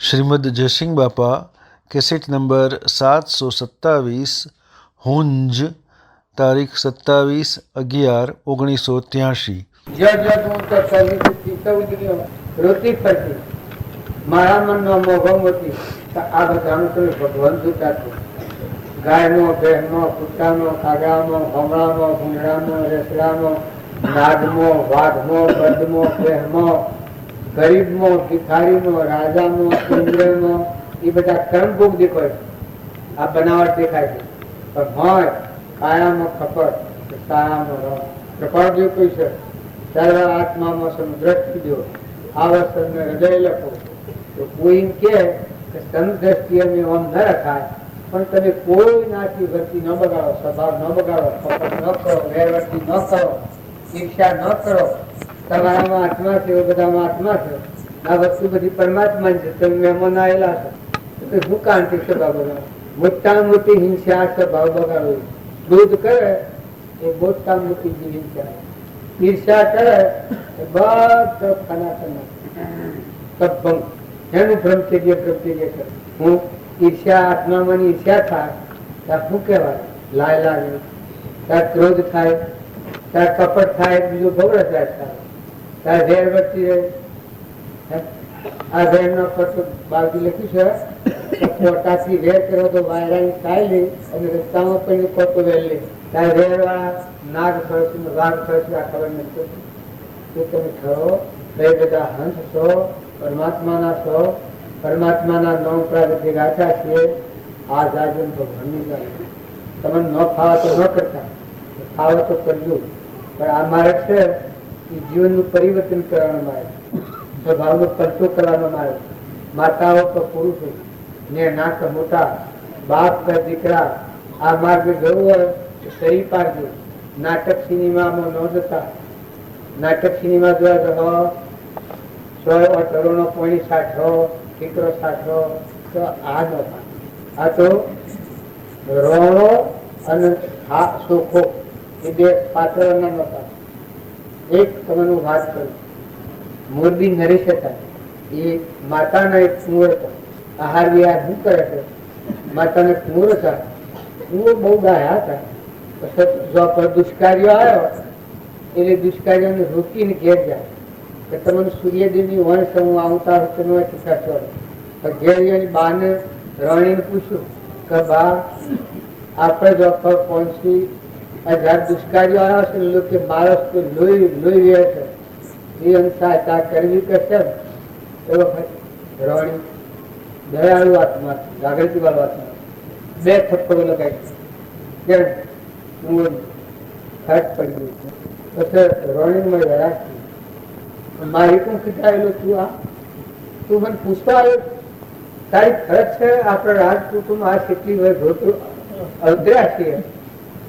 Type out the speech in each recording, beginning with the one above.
શ્રીમદ જયસિંહ બાપા cassette number 727 હુંજ તારીખ 27/11/1983। રોતી ફરતી મારા મનનો મોઘો મોતી આ બધાનું તમે ભગવાન જોતા ગાયનો, બહેનો, કૂતાનો, કાગડાનો, ભમરાનો, ભૂંગળાનો, રેસડાનો, નાગમો, વાઘમો, બદમો, બહેમો, ગરીબમો, ભિખારીનો, રાજાનો, ઇન્દ્રનો, એ બધા કર્મ ભોગ દેખાય. આ બનાવટ દેખાય છે. પણ હોય કાયામાં ખપટ, સારામાં રમ. કૃપાળ જો કોઈ છે સર્વ આત્મામાં સમદ્રષ્ટિ દો, આ વસ્તુને હૃદય લખો. તો કોઈ કે સમદ્રષ્ટિ અમે ઓમ ન રખાય, પણ તમે કોઈ નાથી વૃત્તિ ન બગાડો, સ્વભાવ ન બગાડો, ખપટ ન કરો, વેરવર્તી ન કરો, ઈર્ષા ન કરો. તમારામાં આત્મા છે, બધામાં આત્મા છે. આ વસ્તુ બધી પરમાત્મા છે. તમે મહેમાન આવેલા છો, શું કાંતિ સ્વભાવ બગાડો? મોટા મોટી હિંસા સ્વભાવ બગાડો. ક્રોધ કરે એ મોટા મોટી હિંસા. ઈર્ષા કરે એ બધો ખના તદ્ભંગ એનું બ્રહ્મચર્ય કરે. હું ઈર્ષા આત્મામાં ઈર્ષા થાય ત્યાં શું કહેવાય? લાય લાગે. ત્યાં ક્રોધ થાય, ત્યાં કપટ થાય, બીજું ભવરસાય થાય, ત્યાં ઝેર વધતી રહે. આ ઝેર નો ખર્ચો બાજુ લખ્યું છે, પોતાથી વેર કરો તો વાયરાની ખાઈ લે અને રસ્તામાં પણ ખોટો વેર લે. ત્યાં ઝેર વાળા નાગ ખર્ચ, વાઘ ખર્ચ આ ખબર નથી. તમે ખરો બે બધા હંસ છો, પરમાત્માના છો, પરમાત્માના નવ પ્રાગત્ય ગાથા છીએ. આ જાજન ભગવાનની ગાય. તમને ન ફાવે તો ન કરતા, ફાવે તો કરજો. પણ આ માર્ગ છે એ જીવનનું પરિવર્તન કરવાનો માર્ગ, સ્વભાવનો પલટો કરવાનો માર્ગ. માતાઓ તો પુરુષો ને નાક મોટા, બાપ કે દીકરા આ માર્ગે જવું હોય તો શરીર પાડજો. નાટક સિનેમામાં ન જતા. નાટક સિનેમા જોવા તો 100 કરોડનો પોણી સાઠો, દીકરો સાઠો, તો આ ન થાય. આ તો રોણો અને સોખો એ બે પાત્રો ના નતા. એક તમને વાત કરું, મોરબી નરેશ હતા, એ માતાના એક કુંવર હતા. આહાર વિહાર શું કરે છે? માતાને કુંવર હતા, કુંવર બહુ ગાયા હતા. દુષ્કાર્યો આવ્યો એટલે દુષ્કાર્યોને રોકીને ઘેર જાય કે તમને સૂર્યદેવની વંશ હું આવતા ઘેર બાને રણીને પૂછ્યું કે બા આપણે જો 5,000 દુષ્કાર્યો આવ્યા છે, લોકો માણસ તો લોહી લોહી રહે છે, એ અનુસાર કરવી કરશે. એ વખત રણી દયાળુ આત્મા, જાગૃતિ વાળો આત્મા, 2 થપ્પડો લગાવી કેમ હું ખર્ચ પડી ગયું. પછી રણીમાં રહ્યા મારી પણ ખીચાયેલો તું મને પૂછવા આવ્યો, તારી ફરજ છે. આપણે રાજકુટુંબ આ કેટલી અવધ્યા છીએ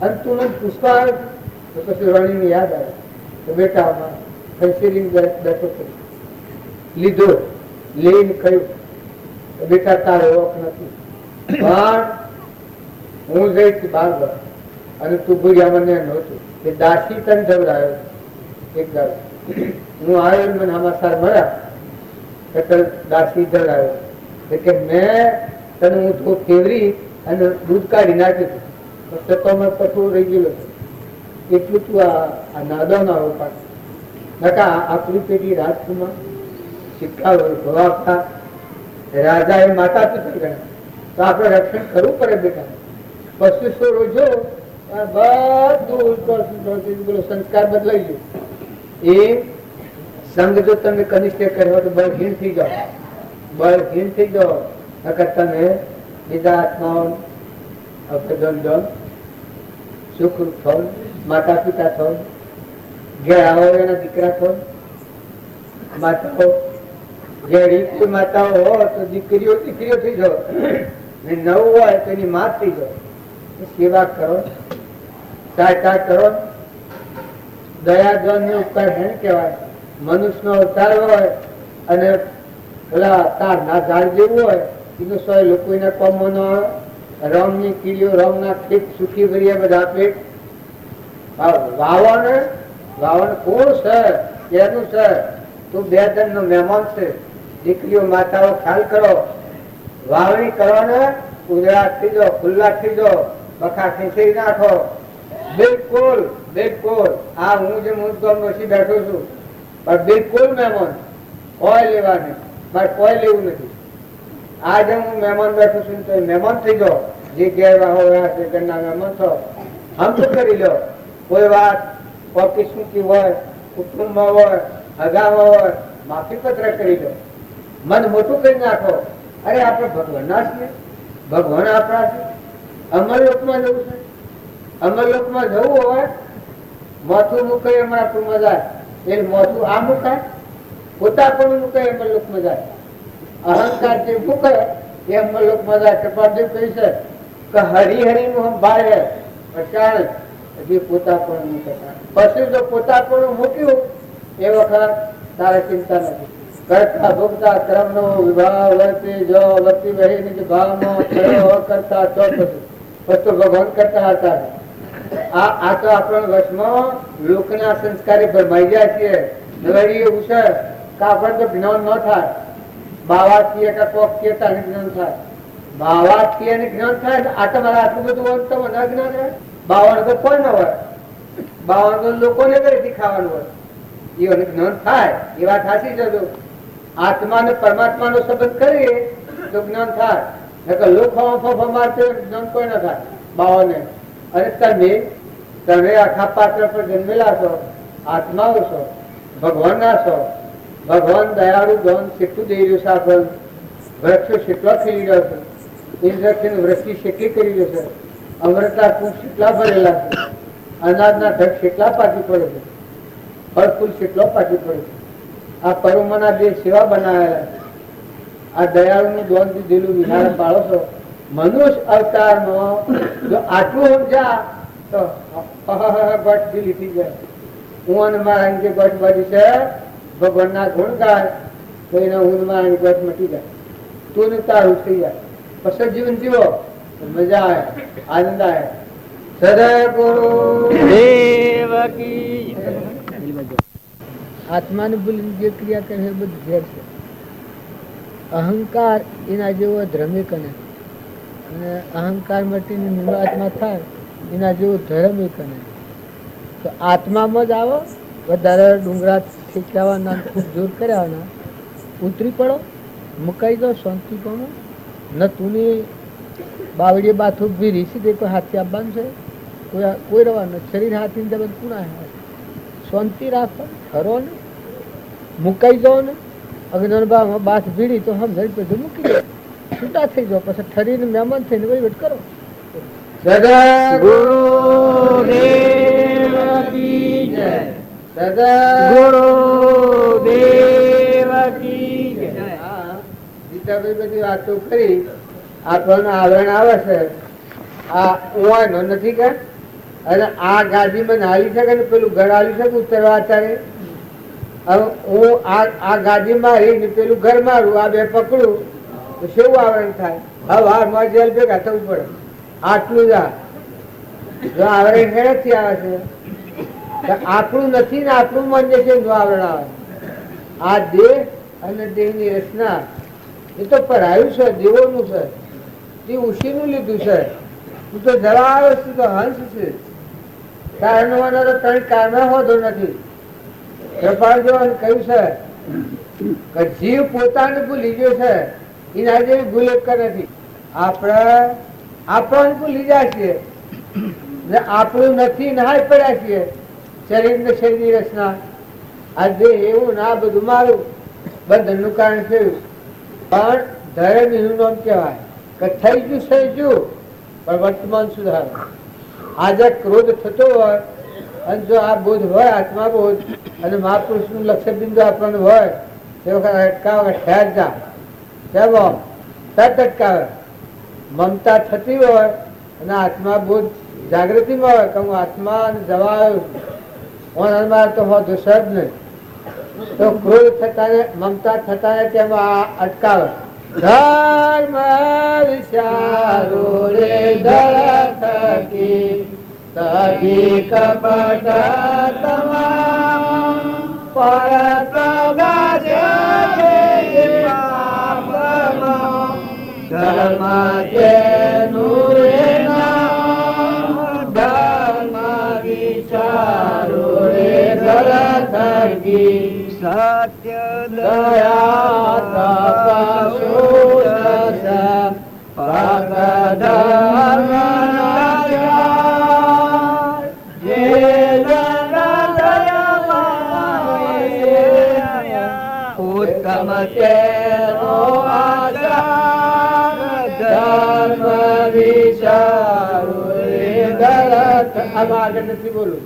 અને તું મને પૂછવા આવ્યો. તો પછી રણીને યાદ આવે તો બેટા ખસેલી બેઠો કરી લીધો, લઈને કહ્યું બેટા તારો ઓખ નથી, પણ હું જઈશ બાર અને તું ભૂલ્યા મને નહોતું. એ દાસી તને જવડાયો. એક દાડો હું આવ્યો, મને સમાચાર મળ્યા દાસી જવડાયો કે મેં તને હું તો ફેવરી અને દૂધ કાઢી નાખ્યું તો મેં પછું રહી ગયેલો. એટલું તું આ નાદો ના રોપાય. આપણી પેઢી રાજકુમાર શિક્ષા ભવાતા રાજા એ માતા પિતા ગયા તો આપણે રક્ષણ કરવું પડે બેટા. પશુ છોડો જો બધું સંસ્કાર બદલાઈ ગયો. એ સંઘ જો તમે કનિષ્ઠ કર્યો તો બળહીન થઈ જાઓ, બળહીન થઈ જાઓ. નકર તમે બીજા આત્માઓ સુખ થો, માતા પિતા થો, ઘેર આવો એના દીકરા થો. માતાઓ ઘેર માતાઓ હોય તો દીકરીઓ દીકરીઓ થઈ જાઓ, નવ હોય તો એની માત થઈ જાઓ. સેવા કરો, સહાયતા કરો. દયાજન નો ઉપકાર એને કહેવાય. મનુષ્ય નો અવતાર હોય અને પેલા તાર ના ઝાડ જેવું હોય એનો 100 લોકો એના કોમો નો રમ ની કીડીઓ, રમ ના ખેત સુખી ભર્યા બધા પેટ વાવણ કોણ છે? એનું છે તું 2 જણ નો મહેમાન છે. દીકરીઓ માતાઓ ખ્યાલ કરો, વાવણી કરવાને ઉજળા થઈ જાઓ, ખુલ્લા થઈ જાઓ, બખા ખેંચી નાખો. બિલકુલ બિલકુલ આ હું જે મુદ્દો બેસી બેઠો છું, પણ બિલકુલ મહેમાન કોઈ લેવા નહીં, મારે કોઈ લેવું નથી. આજે હું મહેમાન બેઠો છું તો મહેમાન થઈ જાઓ. જે ઘેર હોય છે ઘરના મહેમાન છો, આમ તો કરી લો. કોઈ વાત કોકી સૂકી હોય, કુટુંબમાં હોય, હગામાં હોય, માફી પત્ર કરી દો, મન મોટું કરી નાખો. અરે આપણે ભગવાનના છીએ, ભગવાન આપણા છે. અમરલોકમાં જવું છે, અમરલોકમાં જવું હોય મોથું મૂકે એમાં આપણું મજા, એ મોથું આ મુકાય, પોતા પણ મૂકે અમરલોકમાં જાય. અહંકાર જે મૂકે એ અમરલોકમાં જાય. કપાળદેવ કહી છે કે હરિહરિ નું હમ ભાઈ હે, હજી પોતા પણ મૂકતા. પછી જો પોતા પણ મૂક્યું એ વખત તારે ચિંતા નથી. કરતા ભોગતા ક્રમ નો વિભાવ વર્તી જો વર્તી વહી નિજ ભાવમાં થયો કરતા તો પછી તો ભગવાન કરતા હતા. આ તો આપણા વશમાં લોકના સંસ્કારે ભરમાઈ ગયા છીએ. નવરી એવું છે કે આપણે તો જ્ઞાન ન થાય. બાવા છીએ કે કોક છીએ તાને જ્ઞાન થાય. બાવા છીએ ને જ્ઞાન થાય. આ તમારે આટલું બધું હોય તો મને જ્ઞાન રહે. બાવા તો કોઈ ન હોય, બાવા તો લોકોને ઘરેથી ખાવાનું હોય. એ જ્ઞાન થાય એ વાત સાચી જજો. આત્મા ને પરમાત્મા નો સંબંધ કરીએ તો જ્ઞાન થાય. લોકો મારશે જ્ઞાન કોઈ ન થાય બાવાને. અને તમે આખા પાત્ર પર જન્મેલા છો, આત્માઓ છો, ભગવાન ના છો. ભગવાન દયાળુ ધન કેટલું દઈ રહ્યું છે. આપણને વૃક્ષો કેટલા ખીલી રહ્યો છે, ઇન્દ્રથી વૃષ્ટિ કેટલી કરી રહ્યો છે, અમૃતના કુંભ કેટલા ભરેલા છે, અનાજના ઢગ કેટલા પાકી પડે છે, ફળ ફૂલ કેટલો પાકી પડે છે. આ પરોમના જે સેવા બનાવેલા, આ દયાળુ નું દોન દીધેલું વિહાર પાડો છો. મનુષ્ય અવતારમાં જો આટલું સમજા તો ગટ દિલી થઈ જાય. હું અને મારા જે ગટ બધી છે ભગવાન ના ગુણ ગાય તો એના હું મારા ગટ મટી જાય. તું ને તારું થઈ જાય. પછી જીવન જીવો મજા આવે, આનંદ આવે. સદગુરુ દેવકી. આત્માને ભૂલીને જે ક્રિયા કરે એ બધું ઝેર છે. અહંકાર એના જેવો ધ્રમિક અને અહંકાર મટીને નિર્વાત્મા થાય એના જેવો ધર્મિક અને. તો આત્મામાં જ આવો, વધારે ડુંગરા ઠેકવાના ખૂબ જોર કર્યાના, ઉતરી પડો, મુકાઈ દો શાંતિ પણ. ન તુની બાવડીએ બાથું ઉભી રીસી દે કોઈ હાથી આપવાનું છે, કોઈ રવાનું શરીર હાથી ને પૂરા શાંતિ રાખો, ખરો ને મુકાઈ જાઓ ને. અગ્નિભાવમાં બાથ ભીડી તો સમજાય પછી મૂકી દો, છૂટા થઈ જાઓ. પછી ઠરીને મહેમાન થઈને વહીવટ કરો. સદા ગુરુદેવ કી જય, સદા ગુરુદેવ કી જય. ગીતાભાઈ બધી વાતો કરી આપણને આવરણ આવે છે. આ ઉવાનો નથી કે અને આ ગાડીમાં નાલી શકે ને પેલું ઘર આવી શકે ઉતરવા અત્યારે. હવે હું આ ગાડી મારી ને પેલું ઘર મારું, આ બે પકડું તો શું આવરણ થાય? હવે હારમાં જેલ ભેગા થવું પડે. આટલું જ જો આવરણ હેરથી આવે છે. આપણું નથી ને આપણું મન છે જો આવરણ આવે. આ દેહ અને દેહની રચના એ તો પરાયું છે, દેવોનું છે, તે ઉશીનું લીધું છે. તું તો જરા આવે છે તો હંસ છે. કારણો તો ત્રણ કારણો હોતો નથી. કૃપાળજો કહ્યું છે કે જીવ પોતાને ભૂલી ગયો છે, એના જેવી ભૂલ એક નથી. આપણને ભૂલી જાય છીએ ને આપણું નથી નહાય પડ્યા છીએ. શરીર ને શરીરની રચના આ દેહ એવું ને આ બધું મારું બંધનનું કારણ થયું. પણ ધર્મ એનું નામ કહેવાય કે થઈ ગયું થઈ ગયું પણ વર્તમાન સુધારો. આજે ક્રોધ થતો હોય અને જો આ બોધ હોય, આત્મા બોધ અને મહાપુરુષ નું લક્ષ્ય બિંદુ આપણને હોય તે વખત અટકાવે, ઠેર જા કેમ તરત અટકાવે. મમતા થતી હોય અને આત્મા બોધ જાગૃતિમાં હોય કે હું આત્મા જવા આવ્યો તો હોતો સજ નહીં. તો ક્રોધ થતા મમતા થતા તેમાં અટકાવે. ધર્મ વિચારો રે થકી સગી કપટ તમામ પરત ગાજે ધર્મ તેનું રે નામ, ધર્મ વિચારો રે ધરતરજી, સત્ય દયા તપ સુરત પગ ધર્મ ઉત્તમ તેનો આધાર, ધર્મ વિચારો રે ધરત. આમાં આગળ નથી બોલું.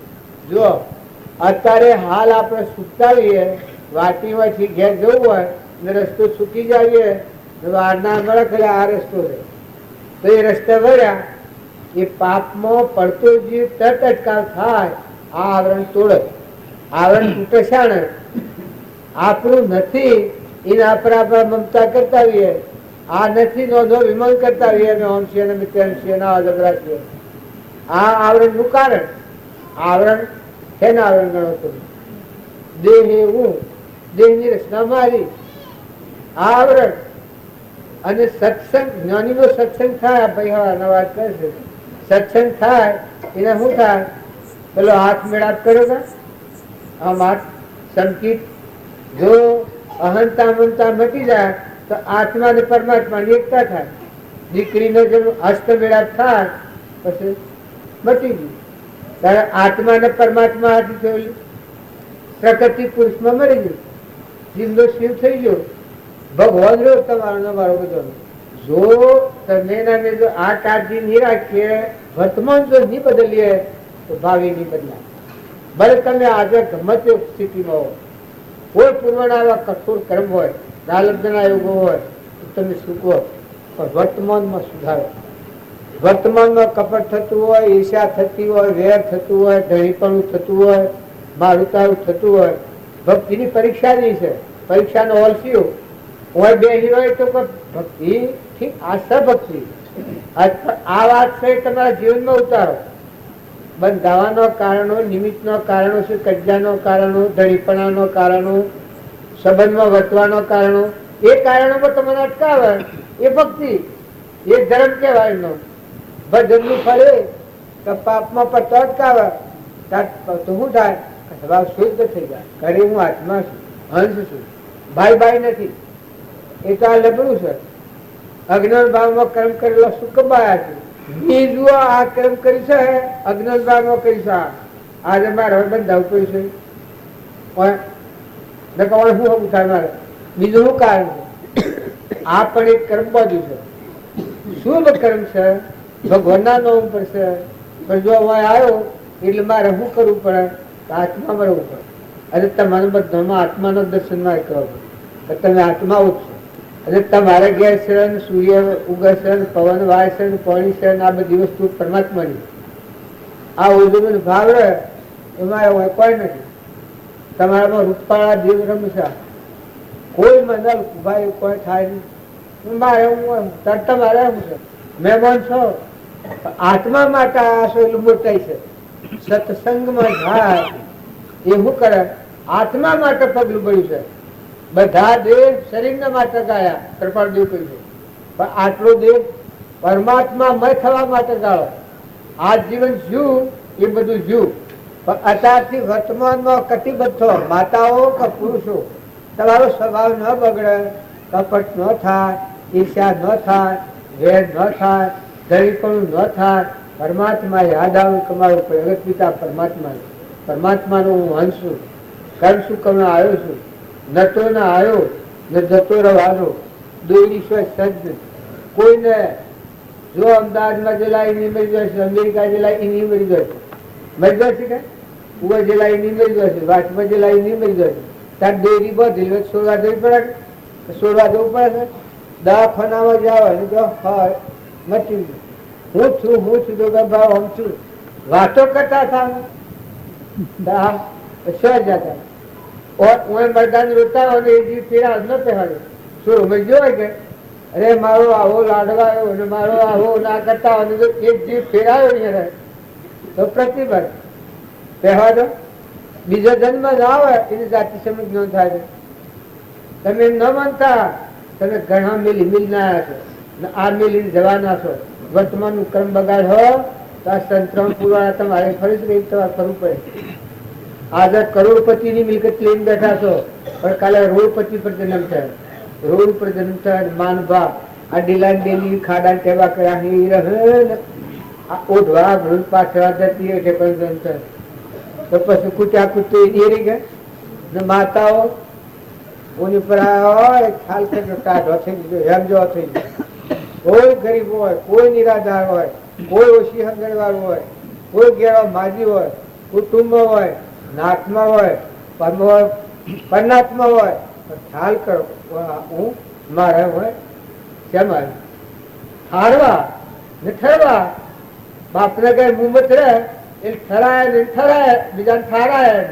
જો અત્યારે હાલ આપણે સુતાવીએ, વાટીમાંથી ઘેર જવું હોય ને રસ્તો ચૂકી જઈએ, વારના મળે એટલે આ રસ્તો છે તો એ રસ્તે વળ્યા, એ પાપમાં પડતો જે તરત અટકાવ થાય, આ આવરણ તોડે. આવરણ તૂટે શાણે? આપણું નથી એના પર આપણે મમતા કરતા હોઈએ, આ નથી નો વિમલ કરતા હોઈએ, અમે ઓમ છીએ ને તેમ છીએ ના જબરા છીએ. આ આવરણ નું કારણ. આવરણ શેના આવરણ ગણો છો? દેહ હું, દેહ ની રચના મારી, આ આવરણ. અને સત્સંગ, જ્ઞાની નો સત્સંગ થાય, ભાઈ હા વાત કરશે, સત્સંગ થાય એને શું થાય? પેલો હાથ મેળાપ કર્યો ને, આમ હાથ સંકિત. જો અહંતા મમતા મટી જાય તો આત્મા ને પરમાત્મા ની એકતા થાય. દીકરીનો જો હસ્ત મેળાપ થાય પછી મટી ગયું. ત્યારે આત્મા ને પરમાત્મા હાથી થયેલું, પ્રકૃતિ પુરુષમાં મરી ગયું, જીવનો શિવ થઈ ગયો, ભગવાન રહ્યો તમારો ને મારો બધો. જો તમે જો આ કાળજી નહીં રાખીએ, વર્તમાન જો નહીં બદલીએ તો ભાવિ નહીં બદલાય. ભલે તમે આજે ગમે તે સ્થિતિમાં હો, કોઈ પૂર્વના એવા કઠોર કર્મ હોય, નાલબ્ધના યોગો હોય તો તમે સુખો, પણ વર્તમાનમાં સુધારો. વર્તમાનમાં કપટ થતું હોય, ઈર્ષા થતી હોય, વેર થતું હોય, ધણીપણું થતું હોય, મારું તારું થતું હોય, ભક્તિની પરીક્ષા નહીં છે. પરીક્ષાનો ઓલસીઓ હોય બે હીરો તો ભક્તિ ઠીક, આ સભક્તિ. આ વાત છે તમારા જીવનમાં ઉતારો. બંધાવાનો કારણો, નિમિત્તનો કારણો છે, કજ્જાનો કારણો, ધણીપણાનો કારણો, સંબંધમાં વર્તવાનો કારણો, એ કારણોમાં તમને અટકાવે એ ભક્તિ, એ ધર્મ કહેવાય. એનો ભજનનું ફળે તો પાપમાં પડતો અટકાવે તો શું થાય? સ્વભાવ શુદ્ધ થઈ જાય. ઘરે હું આત્મા છું, હંસ છું, ભાઈ ભાઈ નથી. એ તો આ લબડું છે. અજ્ઞાન ભાવમાં કર્મ કરેલો સુકબાયા છે. જુઓ આ કર્મ કરી છે, અજ્ઞાન ભાવમાં કરી છે, આજે મારે બંધાવું પડ્યું છે. શું થાય મારે? બીજું શું કારણ છે? આ પણ એક કર્મ બાજુ છે, શુભ કર્મ છે, ભગવાનના નામ પર છે. પણ જો આવ્યો એટલે મારે શું કરવું પડે? આત્મા મળવું પડે. અને તમારું બધામાં આત્માનો દર્શન મારે કરવો પડે. તમે આત્મા જ છો. અને તમારે ઘેર છે, સૂર્ય ઉગે છે, પવન વાય છે, પાણી છે, આ બધી વસ્તુ પરમાત્માની. આ ઉજવણ ભાવ રહે એમાં કોઈ નથી. તમારામાં રૂપાળા દેવ રમશે, કોઈ મંડળ ભાઈ કોઈ થાય નહીં. મારે હું તરત મારે શું છે? મહેમાન છો, આત્મા માટે આ છો એટલું મોટાઈ છે. સત્સંગમાં જાય એ શું કરે? આત્મા માટે પગલું પડ્યું છે. બધા દેહ શરીરના માટે ગાયા, કૃપાળ દેવ કહ્યું છે, પણ આટલો દેહ પરમાત્મામય થવા માટે ગાળો. આ જીવન જીવ એ બધું જીવ, પણ અત્યારથી વર્તમાનમાં કટિબદ્ધ થો. માતાઓ કે પુરુષો, તમારો સ્વભાવ ન બગડે, કપટ ન થાય, ઈર્ષ્યા ન થાય, વેર ન થાય, દળીપણું ન થાય. પરમાત્મા યાદ આવે કે મારો પ્રગટ પિતા પરમાત્મા, પરમાત્માનો હું અંશ છું. કર્મ શું કરવા આવ્યો છું? નતો ના આવ્યો ને જતો રહેવાનો. દોરી સજ્જ કોઈને જો અમદાવાદમાં જેલા એની મરી જશે, અમેરિકા જેલા એની મરી જશે, મરી જશે કે ઉવા જેલા એની મરી જશે, વાટમાં જેલા એની મરી જશે. તાર દોરી બધી છોડવા જવી પડે, છોડવા જવું પડે. દવાખાનામાં જાવ અને જો હા મચી હું છું તો ભાવ હું છું. વાતો કરતા હતા જતા મરદાન રોતા હોય એ જીવ પીડા ન પહેરાડે. શું મેં જોય કે અરે મારો આવો લાડવાયો અને મારો આવો ના કરતા હોય તો એક જીવ ફેરાયો નહીં રહે તો પ્રતિબંધ પહેવા દો. બીજો જન્મ ના આવે એની જાતિ સમજ ન થાય. તમે ન માનતા, તમે ઘણા મિલ ના આવ્યા છો. ને આ મિલીને જવાના છો, વર્તમાનનું કર્મ બગાડ હો તો આ સંતરામ પુરાણા તમારે ફરી જ રહી તમારે કરવું પડે. આજે કરોડપતિની મિલકત લઈને બેઠા છો, પણ કાલે રોડપતિ પર જન્મ થાય, રોડ પર જન્મ થાય, માન બાપ આ ડીલાન ડેલી ખાડા ટેવા કર્યા રહે ને આ ઓઢવા ભૂલ પાછળ જતી એટલે પણ જન્મ થાય. તો પછી કૂટ્યા કૂટતું એ રહી ગયા ને માતાઓ કોની પર હોય ખ્યાલ કરજો ટાઢો થઈ ગયો, હેમજો થઈ ગયો. કોઈ ગરીબ હોય, કોઈ નિરાધાર હોય, કોઈ ઓછી હંગણવાળું હોય, કોઈ ગેળો માજી હોય, કુટુંબ હોય, નાથમાં હોય, પરનાથમાં હોય, ખ્યાલ કરો હું મારે હોય શેમાં હારવા ને ઠરવા. બાપને કઈ મુંબત રહે એ ઠરાય ને ઠરાય, બીજાને ઠારાય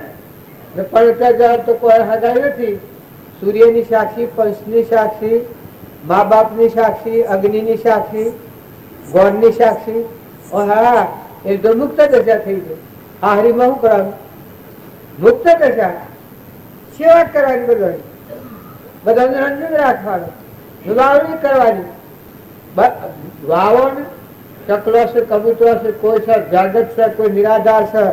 ને પણ જવાબ તો કોઈ હગાઈ નથી. સૂર્યની સાક્ષી, પંચની સાક્ષી, મા બાપની સાક્ષી, અગ્નિની સાક્ષી, ગોળની સાક્ષી. હા એ તો મુક્ત દશા થઈ ગઈ. હારીમાં શું કરવાનું? મુક્ત દશા સેવા કરવાની, બધાને રંજન રાખવાનું, વાવણી કરવાની. વાવો ને ચકલો છે, કબૂતરો છે, કોઈ છે જાગત છે, કોઈ નિરાધાર છે.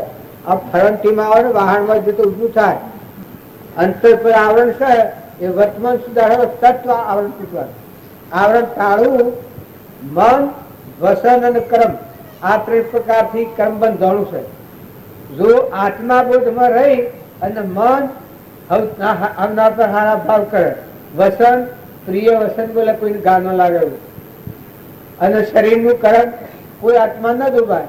આ ફરંટીમાં આવે ને વાહનમાં જતું ઊભું થાય. અંતર પર આવરણ છે એ વર્તમાન સુધારો તત્વ આવરણ તૂટવાનું. આવરણ ટાળવું મન, વસન અને કર્મ, આ ત્રણ પ્રકારથી કર્મ બંધાણું છે. જો આત્મા બોધમાં રહી અને મન હમણાં પર હારા ભાવ કરે, વસન પ્રિય વસન બોલે કોઈને ગાનો લાગે, અને શરીરનું કર્મ કોઈ આત્મા ન ડૂબાય.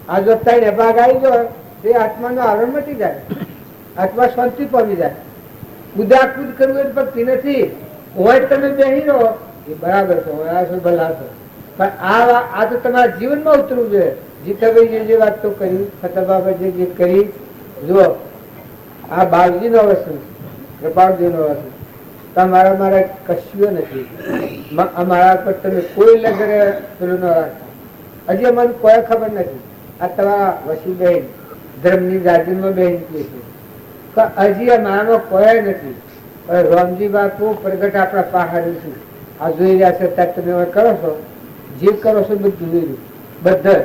આ જો ત્રણ ભાગ આવી જાય તે આત્માનું આવરણ મટી જાય, આત્મા શાંતિ પામી જાય. કુદાકુદ કરવું એ ભક્તિ નથી. હોય તમે બેહી રહો એ બરાબર છે, હોય આ ભલા છે, પણ આ તો તમારા જીવનમાં ઉતરવું જોઈએ. જીતાભાઈ જે વાત તો કરી, ફતેબાબા જે કરી, જુઓ આ બાળજી નો વસ્તુ, કૃપાળજી નો વસ્તુ તમારા મારે કશું નથી. અમારા પર તમે કોઈ લગરે પેલું ન રાખતા. હજી અમને કોઈ ખબર નથી. આ તમારા વસી બહેન ધર્મની ગાદીમાં બહેન કે છે, હજી અમારામાં કોઈ નથી. રામજી બાપુ પ્રગટ આપણા પહાડી છે, આ જોઈ રહ્યા છે ત્યાં તમે હવે કરો છો, જે કરો છો બધું જોઈ રહ્યું. બધા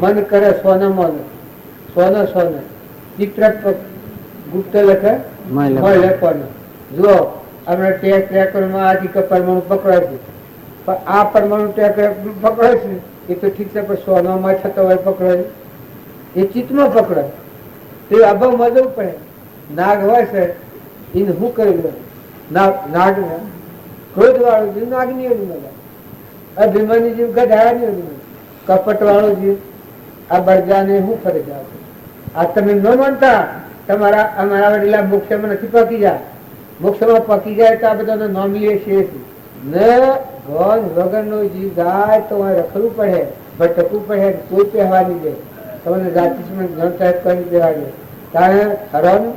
મન કરે સોને મન, સોને સોને ચિત્ર ગુપ્ત લખે કોને. જુઓ હમણાં ટ્રેકરમાં આથી પરમાણુ પકડાય છે, પણ આ પરમાણુ ટ્રેક પકડાય છે એ તો ઠીક છે, પણ સોનામાં છતો હોય પકડાય, એ ચિત્તમાં પકડાય તે અભાવમાં જવું પડે. નાગ હોય છે એને શું કરી લે, નાગ ને ક્રોધ વાળો જીવ નાગની એનું મળે, અભિમાની જીવ ગધાની એનું મળે, કપટ વાળો જીવ આ બળજાને શું ફરજ આવે. આ તમે ન માનતા તમારા અમારા વડીલા મોક્ષમાં નથી પકી જાય. મોક્ષમાં પકી જાય તો આ બધાનો નામ લઈએ છીએ ને ભગવાન વગરનો જીવ જાય તો રખડવું પડે, ભટકવું પડે, કોઈ પહેવાની દે તમને જાતિ કરી દેવા દે. તારે હરવાનું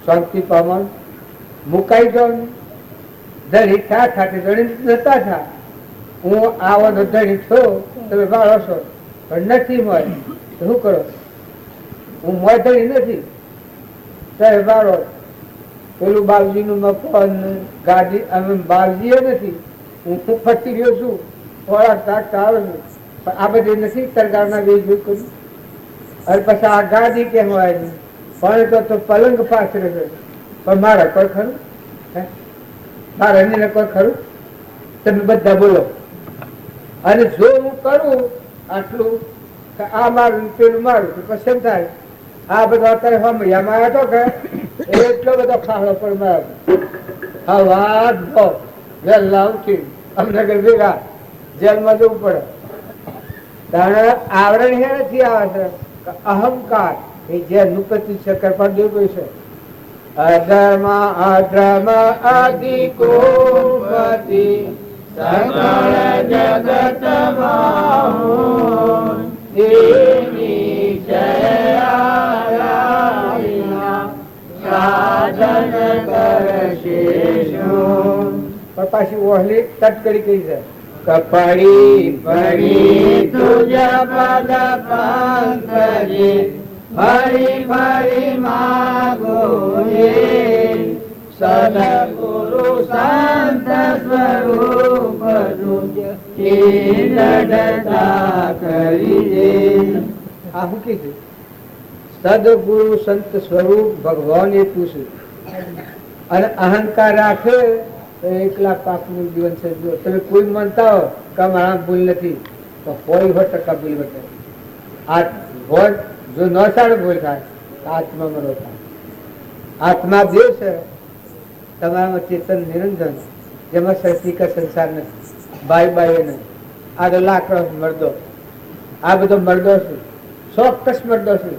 શાંતિ પામવાનું મુકાઈ જવાનું. ધણી થા થાતે ધણી નતા થા. હું આવવાનો ધણી છો, તમે બાળો છો, પણ નથી મળે તો શું કરો? હું મોય ધણી નથી, તમે બાળો. પેલું બાવજી નું મકાન ગાડી અમે બાવજી નથી, હું ફરતી રહ્યો છું, ખોરાક કાઢતા આવે છે, પણ આ બધી નથી તરગારના વેજ કર્યું. અને પછી આ ગાડી કહેવાય નહીં, પણ તો પલંગ પાછળ છે, પણ મારે કોઈ ખરું? મારે એને કોઈ ખરું? તમે બધા બોલો. અને જો હું કરું આટલું આ મારું પેલું મારું તો પછી એમ થાય આ બધા અત્યારે સાંભળ્યામાં આવ્યા તો કે એટલો બધો ખાડો પણ મારો હા વાત બહુ વહેલા ઉઠી અમને ભેગા જેલમાં જવું પડે. તારે આવરણ હે નથી આવે છે અહંકાર એ જે નુપતિ છે કરપા દેવું છે. અધર્મ અધર્મ આદિ કોપતિ સકળ જગત માહુ દેવી સાધન કરશે શું. પણ પાછી ઓહલી તટ કરી કહી છે કપડી પડી તુજ પદ પંકજે ફરી ફરી માગો સદગુરુ સંત સ્વરૂપ એ નડતા કરી દે. આ શું કીધું? સદગુરુ સંત સ્વરૂપ ભગવાન એ પૂછ્યું. અને અહંકાર રાખે તો એકલા પાપનું જીવન છે. જો તમે કોઈ માનતા હો કે મારા ભૂલ નથી તો 100% ભૂલ બતાવે. આ ભોજ જો ન સારું ભૂલ થાય તો આત્મા મરો થાય. આત્મા દેવ છે તમારામાં ચેતન નિરંજન, જેમાં સૃષ્ટિ કા સંસાર નથી, બાય બાય નહીં. આ તો લાકડો મરદો, આ બધો મરદો છે, ચોક્કસ મરદો છે.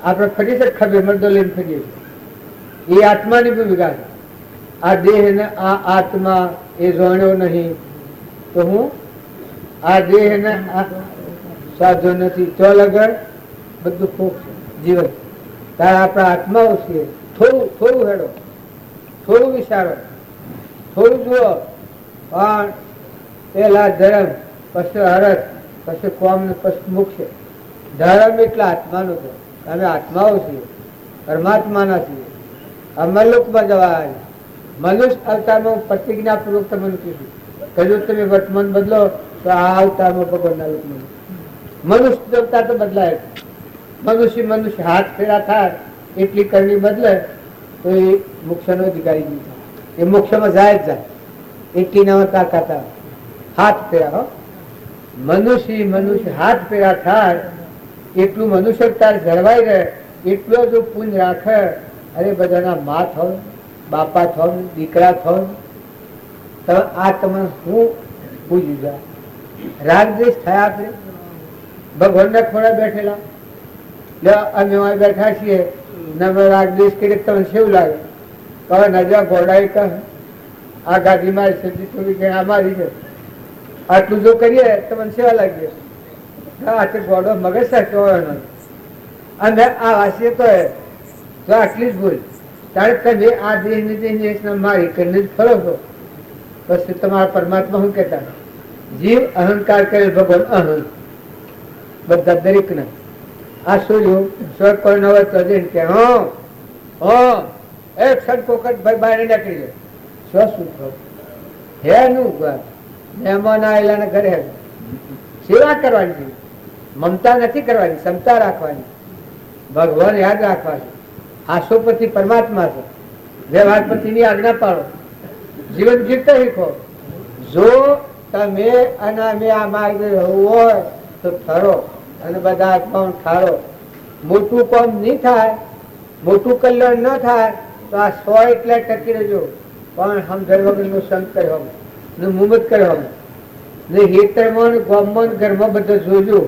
આપણે ફરી છે ખબર મરદો લઈને ફરીએ છીએ. એ આત્માની ભૂમિકા છે. આ દેહ ને આ આત્મા એ જાણ્યો નહીં તો હું આ દેહ ને સાધો નથી તો લગર બધું ખોખ છે જીવન. તારે આપણા આત્માઓ છીએ. થોડું થોડું હેડો, થોડું વિચારો, થોડું જુઓ. પણ પેલા ધર્મ, પછી હરસ, પછી કોમ ને પછી મોક્ષ. ધર્મ એટલે આત્માનો છે. અમે આત્માઓ છીએ, પરમાત્માના છીએ. અમરલોકમાં જવા મનુષ્ય અવતારમાં પ્રતિજ્ઞા પૂર્વક તમને કીધું કે જો તમે વર્તમાન બદલો તો આ અવતારમાં ભગવાનના લોકમાં. મનુષ્ય અવતાર તો બદલાય. મનુષ્ય હાથ ફેરા થાય એટલી કરણી બદલે તો એ મોક્ષનો અધિકારી નહીં થાય. એ મોક્ષમાં જાય જ જાય. એટલી નવા તાકાત આવે. હાથ ફેરા હો મનુષ્ય હાથ ફેરા થાય એટલું મનુષ્ય અવતાર જળવાઈ રહે. એટલો જો પુણ્ય રાખે, અરે બધાના મા થો, બાપા થો, દીકરા થો, આ તમે હું પૂજી જાય. રાગદ્વેષ થયા આપણે ભગવાનના ખોળે બેઠેલા. અમે બેઠા છીએ રાગદ્વેષ કરીએ તમને કેવું લાગે? કહે નજા ઘોડા કહે આ ગાડી મારી છે, થોડી આ મારી છે. આટલું જો કરીએ તમને સેવા લાગીએ. ઘોડો મગજ સાચો અને આ વાસીએ તો આટલી જ ભૂલ. ત્યારે તમે આ દેહ મારી કરીને જ ફરો છો. પછી તમારા પરમાત્મા શું કહેતા? જીવ અહંકાર કરે ભગવાન અહં બધા દરેક ને. આ શું સ્વર કોઈ ન હોય તો જઈને કે એક સડકોકટ ભાઈ બહાર નીકળી જાય. શું થયું? હે નું મહેમાન આવેલા ને ઘરે સેવા કરવાની છે. મમતા નથી કરવાની, ક્ષમતા રાખવાની. ભગવાન યાદ રાખવાની. આસોપતિ પરમાત્મા છે. વ્યવહારપતિની આજ્ઞા પાડો. જીવન જીવતા શીખો. જો તમે અને અમે આ માર્ગ રહેવું હોય તો ઠરો અને બધા આત્માઓ ઠારો. મોટું કામ નહીં થાય, મોટું કલ્યાણ ન થાય તો આ 100 એટલે ટકી રહેજો. પણ સમજણ વગરનો સંત કર્યો ને મુમત કર્યો ને હેતરમાં ગામમાં ઘરમાં બધા જોજો.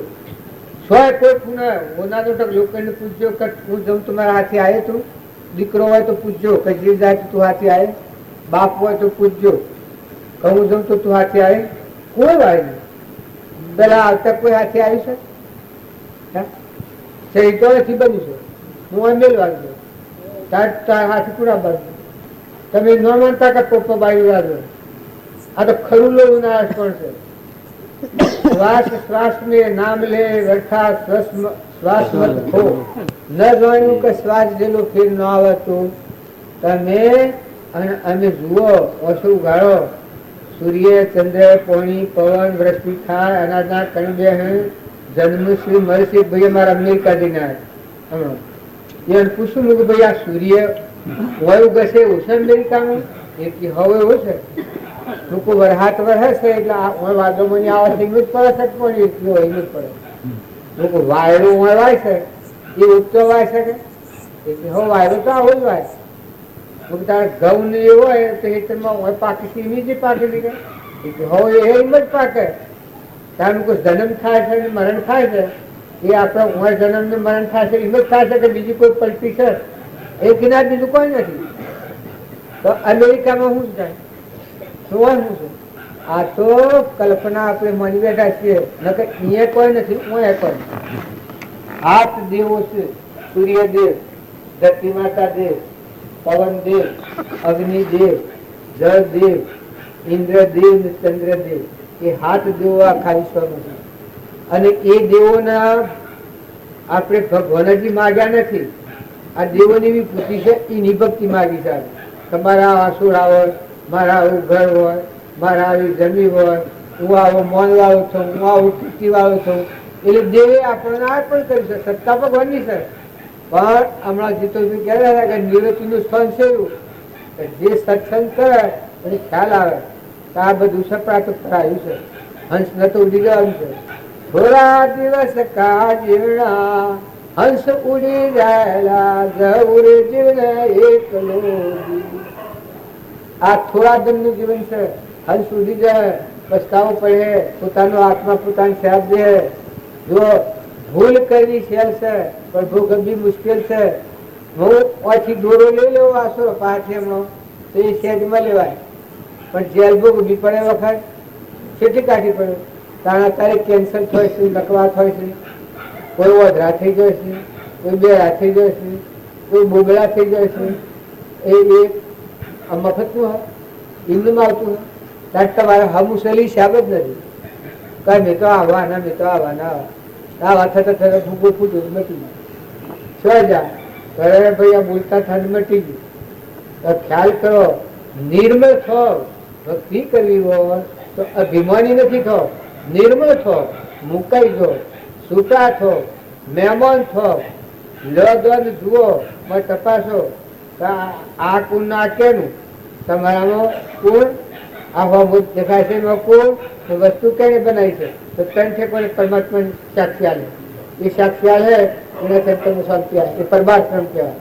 100 કોઈ ખૂણા હોના તો લોકોને પૂછજો કે હું જઉં તમારા હાથે આવે તું? દીકરો હોય તો પૂછજો કે જે જાય તું હાથે આવે. બાપ હોય તો પૂછજો કે હું જઉં તો તું હાથે આવે. કોઈ વાય નહીં. પેલા આવતા કોઈ હાથે આવી છે? તો નથી બન્યું છે. હું અમેલ વાંચજો તાર હાથે પૂરા બાંધજો. તમે ન માનતા કે પપ્પા બાયું વાંધો. આ તો ખરું લેવું ના પણ છે. શ્વાસ में नाम ले व्यर्था श्वास मत खो. ન જાણ્યું કે શ્વાસ જેલો ફેર ન આવે તો તમે અને અમે જુઓ ઓછું ઉગાડો. સૂર્ય, ચંદ્ર, પાણી, પવન, વૃષ્ટિ થાય, અનાજના કણ બે જન્મશ્રી મરસી. ભાઈ અમારા અમેરિકા જઈને આવ્યા. એને પૂછ્યું કે ભાઈ આ સૂર્ય વયું ગશે એવું છે અમેરિકામાં? એ હવે એવું છે. લોકો વરહાત વરસે છે એટલે વાદો મને આવે છે એમ જ પડે છે. પણ એટલું એમ જ પડે. લોકો વાયરો વાય છે એ ઉગતો વાય શકે એટલે હવે વાયરો તો આવો જ વાય. તારે ઘઉં ને એ હોય તો ખેતરમાં પાકી સીમી જ પાકી દીધે એટલે હવે એ એમ જ પાકે. કારણ કે જન્મ થાય છે ને મરણ થાય છે એ આપણા જન્મ ને મરણ થાય છે એમ જ થાય છે કે બીજી કોઈ પલટી છે એ કિનાર બીજું કોઈ નથી. તો અમેરિકામાં શું થાય? શું છે? આ તો કલ્પના આપણે માની બેઠા છીએ. અહીંયા કોઈ નથી, હું કોઈ. 8 દેવો છે. સૂર્યદેવ, ધરતી માતા દેવ, પવન દેવ, અગ્નિ દેવ, જળ દેવ, ઇન્દ્રદેવ ને ચંદ્રદેવ. એ 7 દેવો આખા વિશ્વમાં છે. અને એ દેવોના આપણે ભગવાન હજી માગ્યા નથી. આ દેવોની બી પૂછી છે એની ભક્તિ માગી છે. તમારા આસુરા હોય, મારા આવું ઘર હોય, મારા આવી જમીન હોય, હું આવો મૌન વાળો છું, હું આવું કીર્તિ વાળો છું. એટલે દેવે આપણને આ પણ કરી છે, સત્તા ભગવાનની છે. પણ હમણાં જીતોભાઈ કહેતા હતા કે નિવૃત્તિનું સ્થાન છે એવું કે જે સત્સંગ કરે એને ખ્યાલ આવે કે આ બધું સપડાતું કરાયું છે. હંસ ન તો ઉડી જવાનું છે. થોડા દિવસ કાજીવણા હંસ ઉડી જાયેલા જવું રે જીવને એકલો દી. આ થોડા દિનનું જીવન છે. હંસ ઉડી જાય, પસ્તાવો પડે, પોતાનો આત્મા પોતાની સાથ દે. જો ભૂલ કરવી સહેલ છે પણ ભૂગવવી મુશ્કેલ છે. હું ઓછી દોરો લઈ લેવો આશરો પાઠ્યમનો તો એ સહેજમાં લેવાય, પણ જેલ ભોગવવી પડે વખત કેટલી કાઢી પડે. કારણ અત્યારે કેન્સર થાય છે, નકવા થાય છે, કોઈ વધરા થઈ જાય છે, કોઈ બેરા થઈ જાય છે, કોઈ બોગલા થઈ જાય છે. એ મફતનું હોય, એમનું આવતું હોય. ત્યારે તમારે હમુસલી હિસાબ જ નથી. કઈ મેં તો આવવાના, મેં તો આવવાના, આવા થતા થતા ફૂગો ફૂટું મટી ગયું. શું જા ઘરે ભાઈ આ બોલતા ઠંડ મટી ગયું. તો ખ્યાલ કરો, નિર્મળ થો. ભક્તિ કરવી હોય તો અભિમાની નથી થો, નિર્મળ થો, મુકાઈ દો, છૂટા થો, મહેમાન થો. લો દો જુઓ, તપાસો આ કુળ ના કેનું તમારામાં કુળ આ દેખાય છે. કુળ વસ્તુ કેને બનાવી છે તો ત્રણ છે. કોને પરમાત્મા સાક્ષી એ સાક્ષી હે એને તમે શાંતિ આવે એ પરમાત્મ કહેવાય.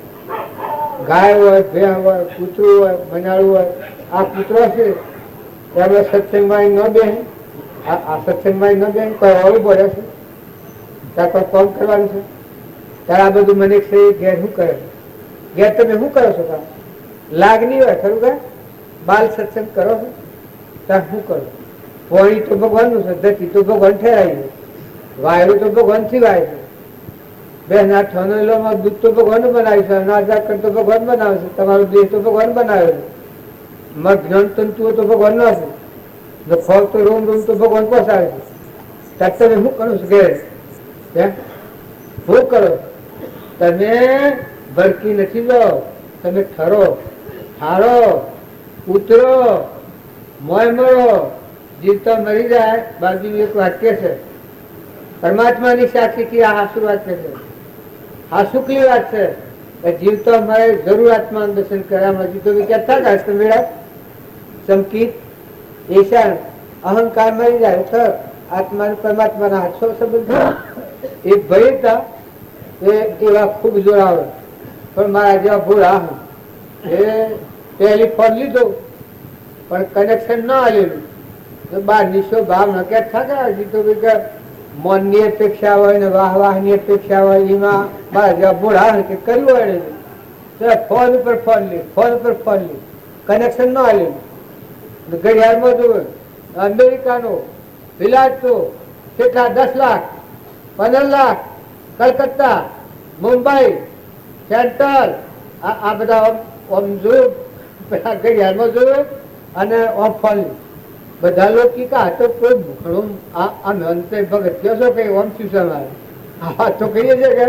ગાય હોય, ભેં હોય, કૂતરું હોય, મનાળું હોય. આ કૂતરો છે ત્યારે સત્સંગમાં ન બે, આ સત્સંગમાં ન બે કોઈ હોવું પડે છે. ત્યાં કોઈ કોમ કરવાનું છે. ત્યારે આ બધું મને છે ઘેર શું કરે છે? ઘેર તમે શું કરો છો? લાગણી હોય ખરું કે બાલ સત્સંગ કરો છો ત્યાં શું કરો? પાણી તો ભગવાનનું છે, ધરતી તો ભગવાન ઠેરાય છે, વાયુ તો ભગવાનથી વાય છે. બેન આ ઠોનેલોમાં દૂધ તો ભગવાન બનાવ્યું છે, અનાજ તો ભગવાન બનાવે છે, તમારો દેહ તો ભગવાન બનાવે છે, મગ જ્ઞાન તંતુઓ તો ભગવાન ના છે, ફળ તો રોમ રોમ તો ભગવાન પહોંચાડે છે. ત્યાં તમે શું કરો છો? ઘેર શું કરો? તમે ભડકી નથી જાઓ, તમે ઠરો, ઠારો, ઉતરો, મોય મળો. જીવતા મરી જાય. બાજુ એક વાક્ય છે પરમાત્માની સાક્ષીથી આ હાસુ વાક્ય છે. હાસુકલી વાત છે કે જીવતો અમારે જરૂર આત્માનું દર્શન કર્યા. જીતો કહેતા હતા મેળા ચમકી ઈશાન અહંકાર મરી જાય તો આત્મા પરમાત્માના હાથો સંબંધ. એક ભાઈ હતા એવા ખૂબ જોડાવે, પણ મારા જેવા ભૂરા એ ટેલિફોન લીધો પણ કનેક્શન ના આવેલું. બાર નિશો ભાવ ન કે થતા જીતો મનની અપેક્ષા હોય ને વાહની અપેક્ષા હોય. એમાં મારા જેવા ભૂરા કે કર્યું હોય ફોન ઉપર ફોન લે, ફોન ઉપર ફોન લે, કનેક્શન ના આવેલું. ઘડિયાળમાં જોયું અમેરિકાનો વિલાસતો કેટલા 10 લાખ 15 લાખ, કલકત્તા, મુંબઈ, સેન્ટ્રલ, આ બધા આમ જોયું. પેલા ઘડિયાળમાં જોયું અને આમ ફોન બધા લોકો તો કોઈ ઘણું આમ અંતે ભગત કહો છો કે ઓમ શું છે મારે આ તો કહીએ છીએ કે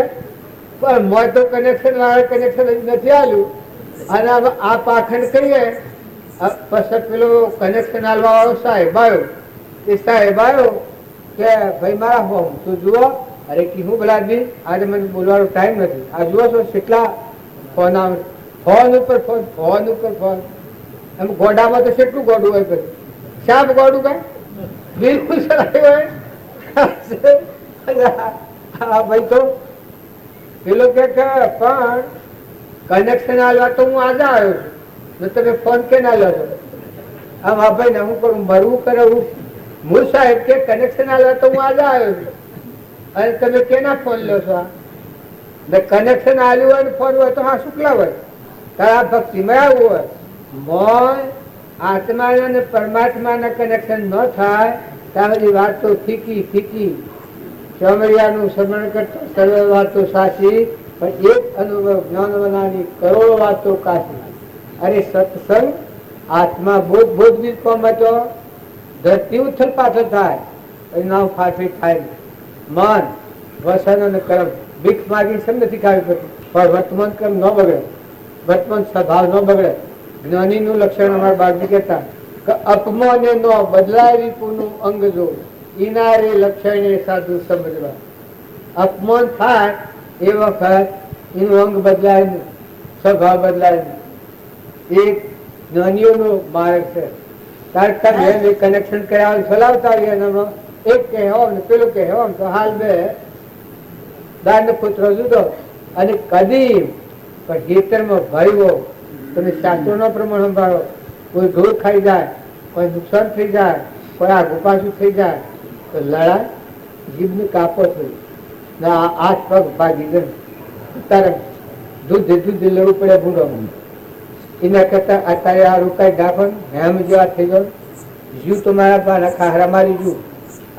પણ મોય તો કનેક્શન વાળા કનેક્શન નથી આવ્યું. અને આ પાખંડ કહીએ પછી પેલો કનેક્શન આલવા વાળો સાહેબ આવ્યો. એ સાહેબ આવ્યો કે ભાઈ મારા હોમ તો જુઓ. અરે કે હું બોલાવી આજે મને બોલવાનો ટાઈમ નથી. આ જુઓ છો કેટલા ફોન આવે, ફોન ઉપર ફોન, ફોન ઉપર ફોન. એમ ગોડામાં તો કેટલું ગોડું હોય પછી શાપ ગોડું કઈ બિલકુલ સરાય હોય. હા ભાઈ તો પેલો કે પણ કનેક્શન આલવા તો હું આજે આવ્યો છું, તમે ફોન કે ના લો છો? આમ હા ભાઈ ને હું કરું મરવું કરે હું સાહેબ કે કનેક્શન આલવા તો હું આજે આવ્યો છું અને તમે કેના ફોન લો છો? કનેક્શન આલ્યું હોય ને ફોન હોય તો હા શુક્લા હોય. તારા ભક્તિમાં આવવું હોય મોય આત્માના અને પરમાત્માના કનેક્શન ન થાય ત્યાં બધી વાત તો ફીકી ફીકી. ચોમરિયાનું સ્મરણ કરતા સર્વ વાતો સાચી, પણ એક અનુભવ જ્ઞાનવનાની કરોડો વાતો કાશી. અરે સત્સંગ આત્મા બોધ બોધની કોમ હતો. ધરતી ઉથલ પાથલ થાય પરિણામ ફાફી થાય. મન વસન અને કર્મ ભીખ માગી સમ નથી ખાવી પડતી, પણ વર્તમાન કર્મ ન બગડે, વર્તમાન સ્વભાવ ન બગડે. જ્ઞાનીનું લક્ષણ અમારા બાળજી કહેતા કે અપમાને નો બદલાય રીપુનું અંગ જો ઇનારે લક્ષણે સાધુ સમજવા. અપમાન થાય એ વખત એનું અંગ બદલાય નહીં, સ્વભાવ બદલાય નહીં. એક જ્ઞાનીઓનો માર્ગ છે. તારે કનેક્શન કર્યા ચલાવતા હોય એનામાં એક કહેવો ને પેલું કહેવો તો હાલ બે દાન પુત્ર જુદો. અને કદી પણ ખેતરમાં ભાઈઓ તમે શાસ્ત્રોનો પ્રમાણ સંભાળો, કોઈ ઢોર ખાઈ જાય, કોઈ નુકસાન થઈ જાય, કોઈ આગુ પાછું થઈ જાય તો લડાય, જીભને કાપો થઈ હાથ પગ ભાગી જાય. તારે દૂધ લેવું પડે ભૂંડો. એના કરતા અત્યારે આ રોકાઈ ડાકણ હેમ જેવા થઈ ગયો. જીવ તો મારા પાસે ખાહરા મારી જુ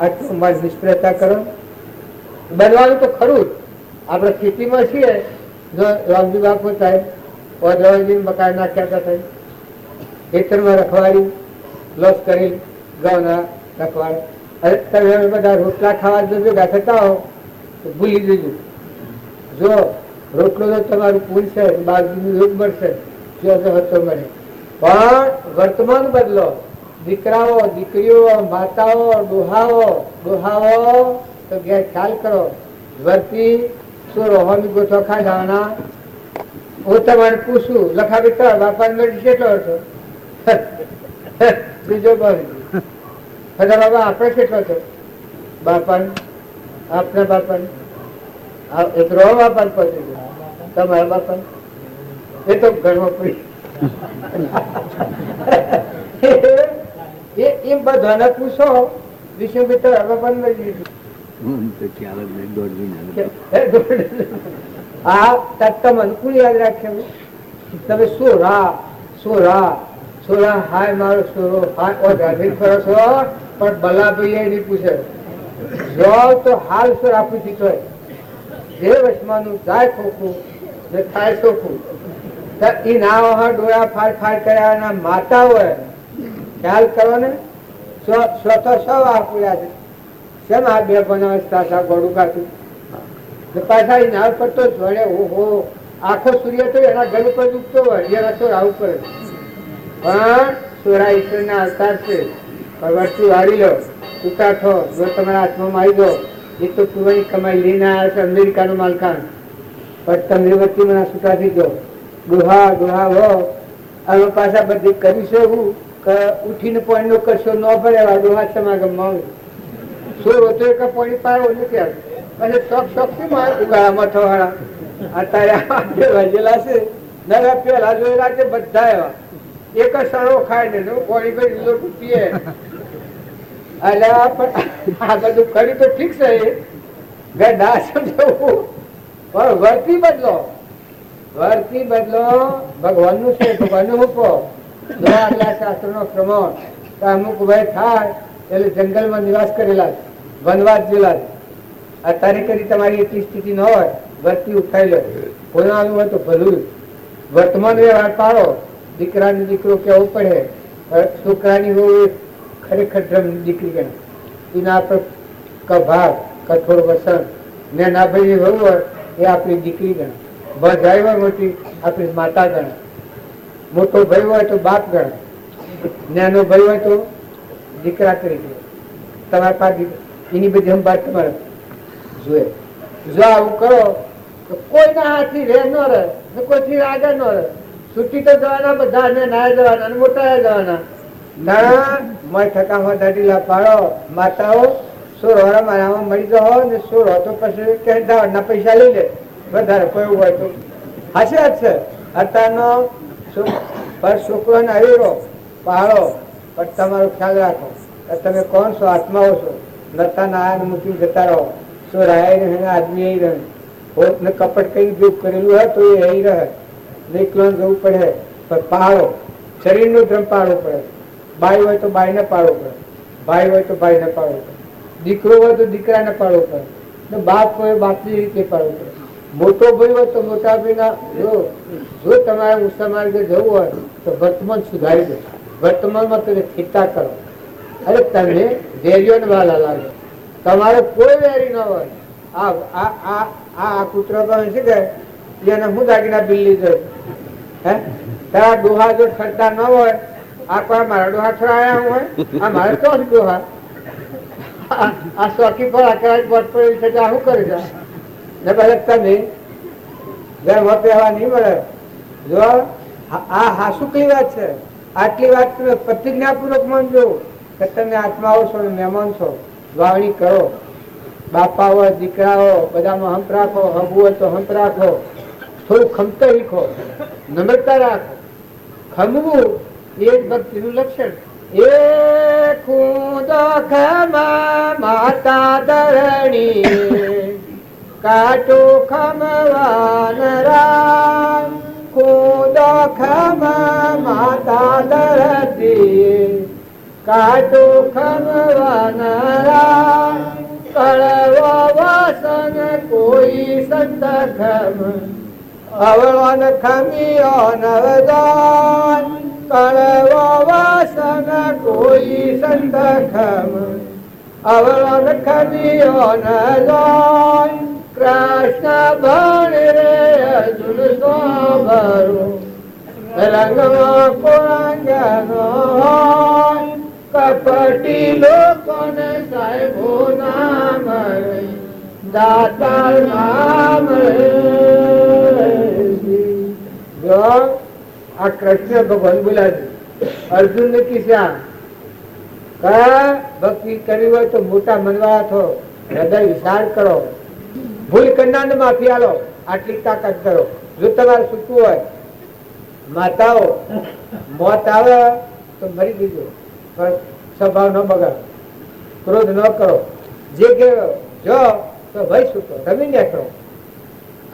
આટલું મારી નિષ્ફળતા કરો. બનવાનું તો ખરું જ. આપણે ખેતીમાં છીએ, જો રામજી બાપુ થાય ઓદરાજી મકાન નાખ્યા થાય, ખેતરમાં રખવાડી લોસ કરી ઘઉંના રખવાડ. અરે તમે બધા રોટલા ખાવા જો ભેગા થતા હો તો ભૂલી જજો. જો રોટલો તો તમારું પૂરશે, બાજુનું રોગ મળશે, જો હતો મળે. પણ વર્તમાન બદલો. દીકરાઓ, દીકરીઓ, માતાઓ, ડોહાઓ તો ઘેર ખ્યાલ કરો. વર્તી શું રોહની ગોઠો ખાંડવાના. હું તમારે પૂછું લખા બેટા બાપા મેળવી કેટલો હતો? બીજો બધા બાબા આપણે કેટલો હતો? બાપા આપના બાપા એક રો બાપા પહોંચી ગયો, તમારા બાપા એ તો ઘરમાં પડી. એમ બધાને પૂછો વિષ્ણુ મિત્ર બાપા મેળવી આ તમને કોણ યાદ રાખ્યું? તમે સોરા હાય મારો સોરો હાય કરો છો, પણ બલાભાઈ નહીં પૂછે. જો તો હાલ સોર આપું શીખો જે વસમાનું જાય ખોખું ને થાય ચોખ્ખું. એ ના ડોળા ફાડ કર્યા માતા હોય ખ્યાલ કરો ને. સ્વતો સૌ આપુયા છે. કેમ આ બે બનાવે પાછા ગોળું કાઢું પાછા એ નાળ પડતો જ વળે. ઓહો આખો સૂર્ય તો એના ઘર ઉપર ઉગતો હોય, એના સોર આવું કરે. પણ સોરા ઈશ્વર ના અવતાર છે. વસ્તુ વાળી લો, ઉતાઠો જો તમારા હાથમાં આવી દો. એ તો કુવાની કમાઈ લઈને આવ્યા છે અમેરિકાનો માલખાન. પણ તમે વચ્ચે મને છૂટા થઈ દો. ડોહા હો અમે પાછા બધી કરીશું એવું કે ઉઠીને પાણી નો કરશો ન ભરે ડોહા સમાગમમાં સોર હતો એક પાણી પાડો નથી આવે. શોખ થી ઉગાડામાં થવાના અત્યારે વાજેલા છે નવા પેલા જોયેલા છે બધા એવા એક જ સળો ખાય ને પાણી ભાઈ લીલો પીએ. એટલે આ બધું કરી તો ઠીક છે ના સમજવું, પણ વર્તી બદલો ભગવાનનું છે. ભગવાનનું મૂકો આગલા શાસ્ત્ર નો પ્રમાણ અમુક ભાઈ થાય એટલે જંગલમાં નિવાસ કરેલા છે, વનવાસ જેલા છે. અત્યારે કરી તમારી એટલી સ્થિતિ ન હોય, વર્તી ઉઠાઈ લો. બોલવાનું હોય તો ભલું વર્તમાન વ્યવહાર પાડો. દીકરાની દીકરો કેવું પડે, છોકરાની બહુ ખરેખર ધ્રમ દીકરી ગણે. એના પર કભાર કઠોળ વસન ને ના ભાઈ વહુ હોય એ આપણી દીકરી ગણે. ભાઈ હોય મોટી આપણી માતા ગણે. મોટો ભાઈ હોય તો બાપ ગણે. નાનો ભાઈ હોય તો દીકરા તરીકે. તમારા પાસે એની બધી સંભાળ તમારે જોઈએ. જો આવું કરો તો કોઈના હાથથી રે ન રહે, કોઈથી રાજા ન રહે. છૂટી તો જવાના બધા ને નાયા જવાના અને મોટા જવાના. ના મય ઠકા દાદીલા પાડો. માતાઓ સોળ વાળા મારામાં મળી જાઓ ને 16 તો પછી કહેતા પૈસા લઈ લે વધારે કોઈ હોય તો. હાશે જ છે અત્યારનો છોકરોને હરીરો પાડો. પણ તમારો ખ્યાલ રાખો તમે કોણ છો? આત્માઓ છો. નતા નાયા મૂકી જતા રહો. સોરાય આદમી અહીં રહે. હોત ને કપટ કઈ જો કરેલું હોય તો એ અહીં રહે. નીકળવા જવું પડે પણ પાડો. શરીરનો ધ્રમ પાડવો પડે. બાઈ હોય તો બાઈને પાડવો પડે, ભાઈ હોય તો ભાઈને પાડવો પડે, દીકરો હોય તો દીકરાને પાડવો પડે, બાપ હોય બાપની રીતે પાડવો પડે. મોટો ભાઈ હોય તો મોટા ભાઈના જો તમારે ઊંચા માર્ગે જવું હોય તો વર્તમાન સુધારી દો. વર્તમાનમાં તમે ચિંતા કરો. અરે તમને વેરીઓને વાલા લાગે. તમારે કોઈ વેરી ન હોય. આ કૂતરો પણ છે કે એને હું દાગીના બિલ્લી જોઈ હે તારા ડોહા જો ઠરતા ન હોય આ કોઈ મારા ડોહા છોડાયા હોય, આ મારે તો જ ડોહા આ શોખી પર આકરા પોટ પડ્યું છે તો શું કરે છે ને ભલે તમે ઘર પહેવા નહીં મળે. જો આ હાસુ કઈ વાત છે, આટલી વાત તમે પ્રતિજ્ઞાપૂર્વક માનજો કે તમે આત્માઓ છો ને મહેમાન છો. વાવણી કરો, બાપા હોય દીકરા હો બધામાં હંપ રાખો, હંપ હોય તો હંપ રાખો, થોડું ખમતો શીખો, નમ્રતા રાખો. ખમવું એ જ ભક્તિનું લક્ષણ. એ ખુદ ખમા માતા ધરણી કાટો ખમવાન રામ, ખુદ ખમા માતા ધરતી કાટો ખમવાન રામ, કળવો વાસન કોઈ સંત ખમ અવળન ખમીઓ નવદાન, કળવો વાસન કોઈ સંત ખમ અવળન ખમીઓ નદાન, કૃષ્ણ ભણ રે અર્જુન સ્વભરો રંગમાં કોરંગનો હોય, કપટી લોકોને સાહેબો નામ દાતાર નામ. જો આ કૃષ્ણ ભગવાન બોલાશે અર્જુન ને કિસ્સા ભક્તિ કરવી હોય તો મોટા મનવા થો, હૃદય વિચાર કરો, ભૂલ કરનાર માફી આલો, આટલી તાકાત કરો. જો તમારે સૂકવું હોય, માતાઓ મોત આવે તો મરી દીધો, પણ સ્વભાવ ન બગાડો, ક્રોધ ન કરો, જે કે જો તો ભાઈ સૂકો તમે ન કરો.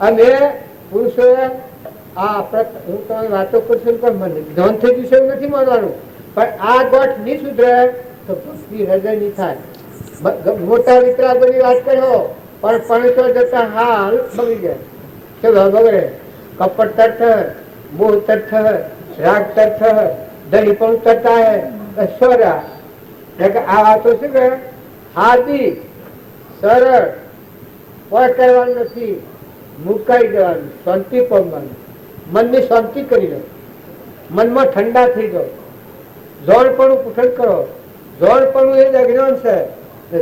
અમે પુરુષોએ આ હું તમે વાતો કરશો પણ મને જ્ઞાન થઈ જશે એવું નથી માનવાનું, પણ આ ગોઠ નહીં સુધરે તો ભક્તિ હૃદય નહીં થાય. મોટા વિતરાગોની વાત કર્યો પણ તો જતા હાલ બગડી જાય. ચલો બગડે, કપટ તર્થ, મોહ તર્થ, રાગ તર્થ, ધણી પણ તરતા હે સોરા. આ વાતો શું કે હાર્દિક સરળ કોઈ કરવાનું નથી, મુકાઈ જવાનું, શાંતિ પામવાનું, મનની શાંતિ કરી લો, મનમાં ઠંડા થઈ જાઓ. જોણપણું પુઠન કરો, જોણપણું એ જ અજ્ઞાન છે.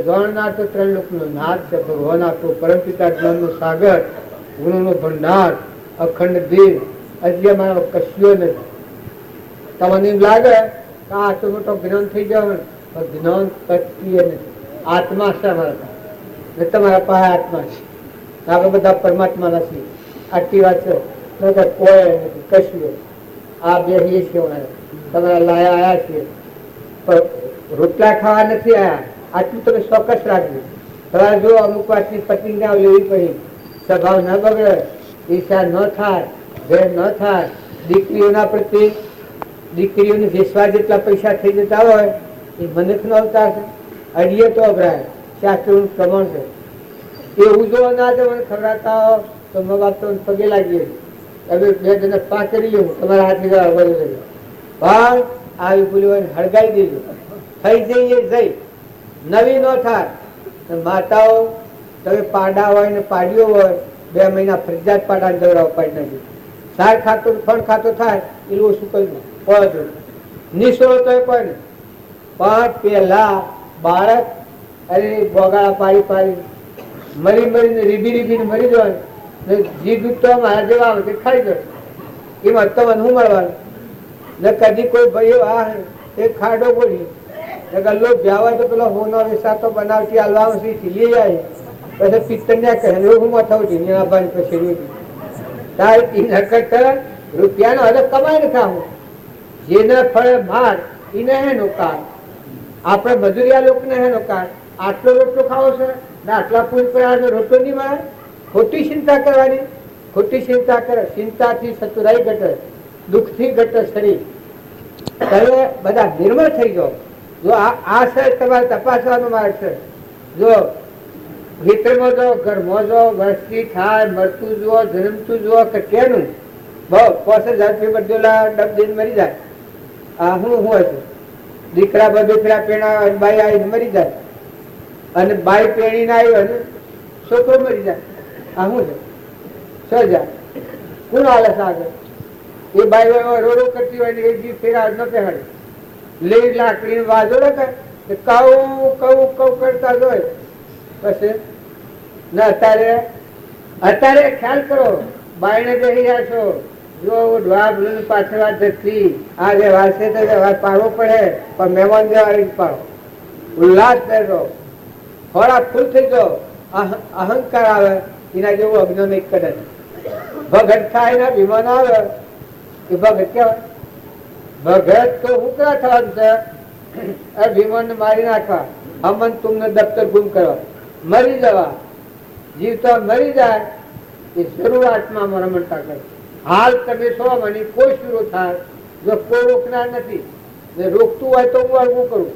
જોણનાર તો ત્રણ લોકનો નાથ છે, ભગવાન આપો પરમપિતા જ્ઞાનનો સાગર, ગુણોનો ભંડાર, અખંડ દેવ, હજી અમારો કશ્યો નથી. તમને એમ લાગે કે આટલો મોટો જ્ઞાન થઈ જવાનું, જ્ઞાન કચ્ય નથી. આત્મા છે અમારા પાસે, તમારા પાસે આત્મા છે, આપણે બધા પરમાત્માના છીએ. આટલી વાત છે કોઈ નથી કશું. આ બેસીએ છીએ, તમારા લાયા આવ્યા છીએ, પણ રોટલા ખાવા નથી આવ્યા. આટલું તમે ચોક્કસ રાખજો. તમારે જો અમુક વાતની પ્રતિજ્ઞા લેવી પડી, સ્વભાવ ન બગડે, ઈર્ષા ન થાય, ભેદ ન થાય, દીકરીઓના પ્રત્યે દીકરીઓને વેસવા જેટલા પૈસા થઈ જતા હોય એ મનુષ્યનો અવતાર છે. અડીએ તો અભરાય, શાસ્ત્રોનું પ્રમાણ છે. એવું જો ના મને ખવડાવતા હો તો મા બાપ તો પગે લાગીએ, હવે બે જણા પા કરી લેવું, તમારા હાથની પણ આવી ભૂલી હળગાઈ દેજો, થઈ જઈએ જઈ નવી ન થાય. માતાઓ તમે પાડા હોય ને પાડીઓ હોય, 2 મહિના ફરજિયાત પાડાને દવડાવ પાડી નાખી. સાર ખાતો ફળ ખાતો થાય એટલું ઓછું કર્યું પડે નિશોળો તો કોઈ નહીં. પણ પેલા બાળક અરે બોગાળા પાડી પાડી મરી મરીને રીબીને મરી જવાનું, જી દૂધ તો મારા જેવા આવે ખાઈ જશે. એમાં તમને શું મળવાનું ને? કદી કોઈ ભાઈઓ આ એક ખાડો બોલી ગલ્લો વ્યાવા તો પેલો હોનો વિસાતો બનાવતી હાલવા લઈ જાય, પછી પિત્તર ને કહે હું થવું છું પછી રૂપિયાનો હદ કમાઈ ને ખાવું, જેને ફળે માર એને હેનો કાર. આપણે મજૂરિયા લોકોને હેનો કાર. આટલો રોટલો ખાવો છે ને આટલા પૂરી પર રોટલો નહીં મળે. ખોટી ચિંતા કરવાની, ખોટી ચિંતા કરે. ચિંતાથી સતુરાઈ ઘટે, દુઃખથી ઘટે શરીર. તમે બધા નિર્મળ થઈ જાઓ. જો આ શહેર તમારે તપાસવાનો માર્ગ છે. જો વિતરમાં જાઓ, ઘરમાં જાઓ, વસ્તી થાય, મરતું જુઓ, જન્મતું જુઓ કે કેનું બહુ 5000 બધોલા ડબ દિન મરી જાય. આ શું હોય છે? દીકરા દીકરા પેણા બાઈ આવીને મરી જાય, અને બાઈ પેણીને આવ્યો અને છોકરો મરી જાય. આ શું છે? સજા કોણ હાલે આગળ? એ બાઈ રોડો કરતી હોય ને એક દિવસ ફેરા ન પહેરાડે, લીડ લાકડી વાજોડે કે કઉ કઉ કઉ કરતા જોય પછી ના અત્યારે ખ્યાલ કરો બાયણે બેસી રહ્યા છો જો ઢોળા પાછળ વાત જતી આ જે વાસે તો વાત પાડવો પડે પણ મહેમાન જેવા પાડો ઉલ્લાસ કરજો થોડા ફૂલ થઈ જાઓ અહંકાર આવે એના જેવું અજ્ઞાન એક કદાચ ભગત થાય ને વિમાન આવે એ ભગત કેવાય ભગત તો ઉકરા થવાનું છે વિમાન મારી નાખવા અમન તુમને દફતર ગુમ કરવા મરી જવા જીવતા મરી જાય એ શરૂઆતમાં રમણતા કરે હાલ તમે સો મને કોઈ શરૂ થાય જો કોઈ રોકનાર નથી ને રોકતું હોય તો હું શું કરું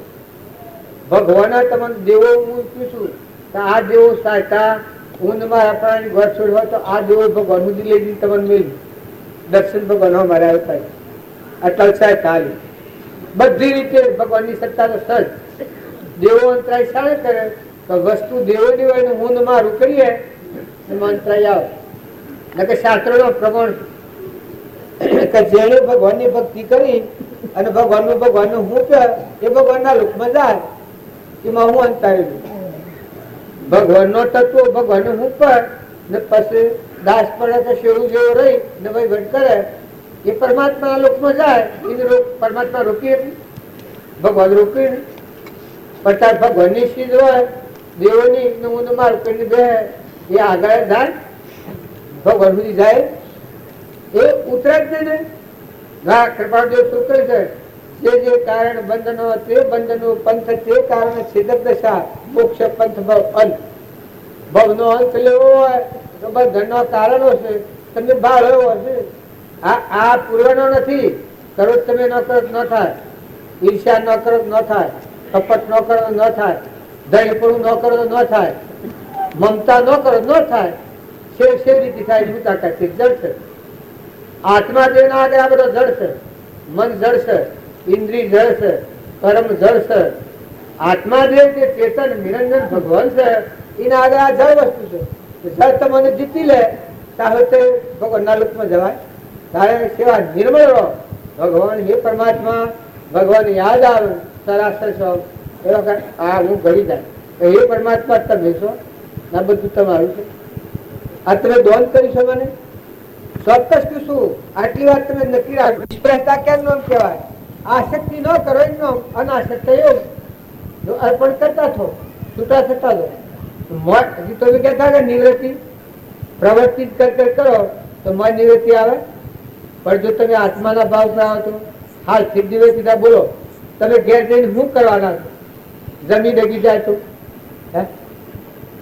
ભગવાન તમને દેવો હું પૂછું આ દેવો સાચા ઊંઘ મારા પ્રાણી ઘર છોડવા તો આ દેવો ભગવાન સુધી લઈ જઈને તમને મેળવી દર્શન ભગવાન મારે આવતા અટલ સાહેબ ચાલી બધી રીતે ભગવાનની સત્તા તો સજ દેવો અંતરાય શાણે કરે તો વસ્તુ દેવોની હોય ને ઊંઘ મારું કરીએ એમાં અંતરાય આવે કે શાસ્ત્રો નો પ્રમાણ કે જેણે ભગવાનની ભક્તિ કરી અને ભગવાનનું હું કે એ ભગવાનના લોકમાં જાય એમાં હું અંતરાયેલું ભગવાન નો તત્વ ભગવાન હું પર ને પછી દાસ પડે તો શેરું જેવો રહી ને વહીવટ કરે એ પરમાત્મા લોકમાં જાય એને પરમાત્મા રોકીએ ભગવાન રોકી નહીં પચાસ ભગવાનની સીધ હોય દેવોની હું મારું કરીને બે એ આગળ જાય ભગવાન સુધી જાય એ ઉતરે જ નહીં ને કૃપાદેવ શું કહે છે જે કારણ બંધનો તે બંધનો પંથ તે કારણે છેદક દશા મોક્ષ પંથ ભવ અંત ભવનો અંત લેવો હોય તો બંધનનો કારણો છે તમને ભાવ એવો હશે આ પૂર્વનો નથી કરો તમે ન કરો ન થાય ઈર્ષ્યા ન કરો ન થાય કપટ ન કરો ન થાય દહીંપણું ન કરો ન થાય મમતા ન કરો ન થાય સે રીતે થાય શું તાકાત છે જળશે આત્મા દેના આગળ આ બધો જળશે મન જળશે ઇન્દ્રિય જળ છે કર્મ જળ છે આત્માદેવ જે ચેતન નિરંજન ભગવાન છે એના આગળ આ જળ વસ્તુ છે જળ તમને જીતી લે ત્યારે ભગવાનના લોકમાં જવાય તારે સેવા નિર્મળ રહો ભગવાન હે પરમાત્મા ભગવાન યાદ આવે સરાસર છો એ વખત આ હું ઘડી જાય હે પરમાત્મા તમે છો ના બધું તમારું છે આ તમે દોન કરીશો મને ચોક્કસ કીશું આટલી વાત તમે નક્કી રાખો નિષ્ફળતા કેમ નામ કહેવાય આસક્તિ ન કરો એમ નામ અનાસક્ત યોગ જો અર્પણ કરતા થો છૂટા થતા દો હજી તો કહેતા કે નિવૃત્તિ પ્રવૃત્તિ કરો તો મન નિવૃત્તિ આવે પણ જો તમે આત્માના ભાવ ના તો હાલ સિદ્ધિ સીધા બોલો તમે ઘેર જઈને શું કરવાના છો જમીન ડગી જાય તો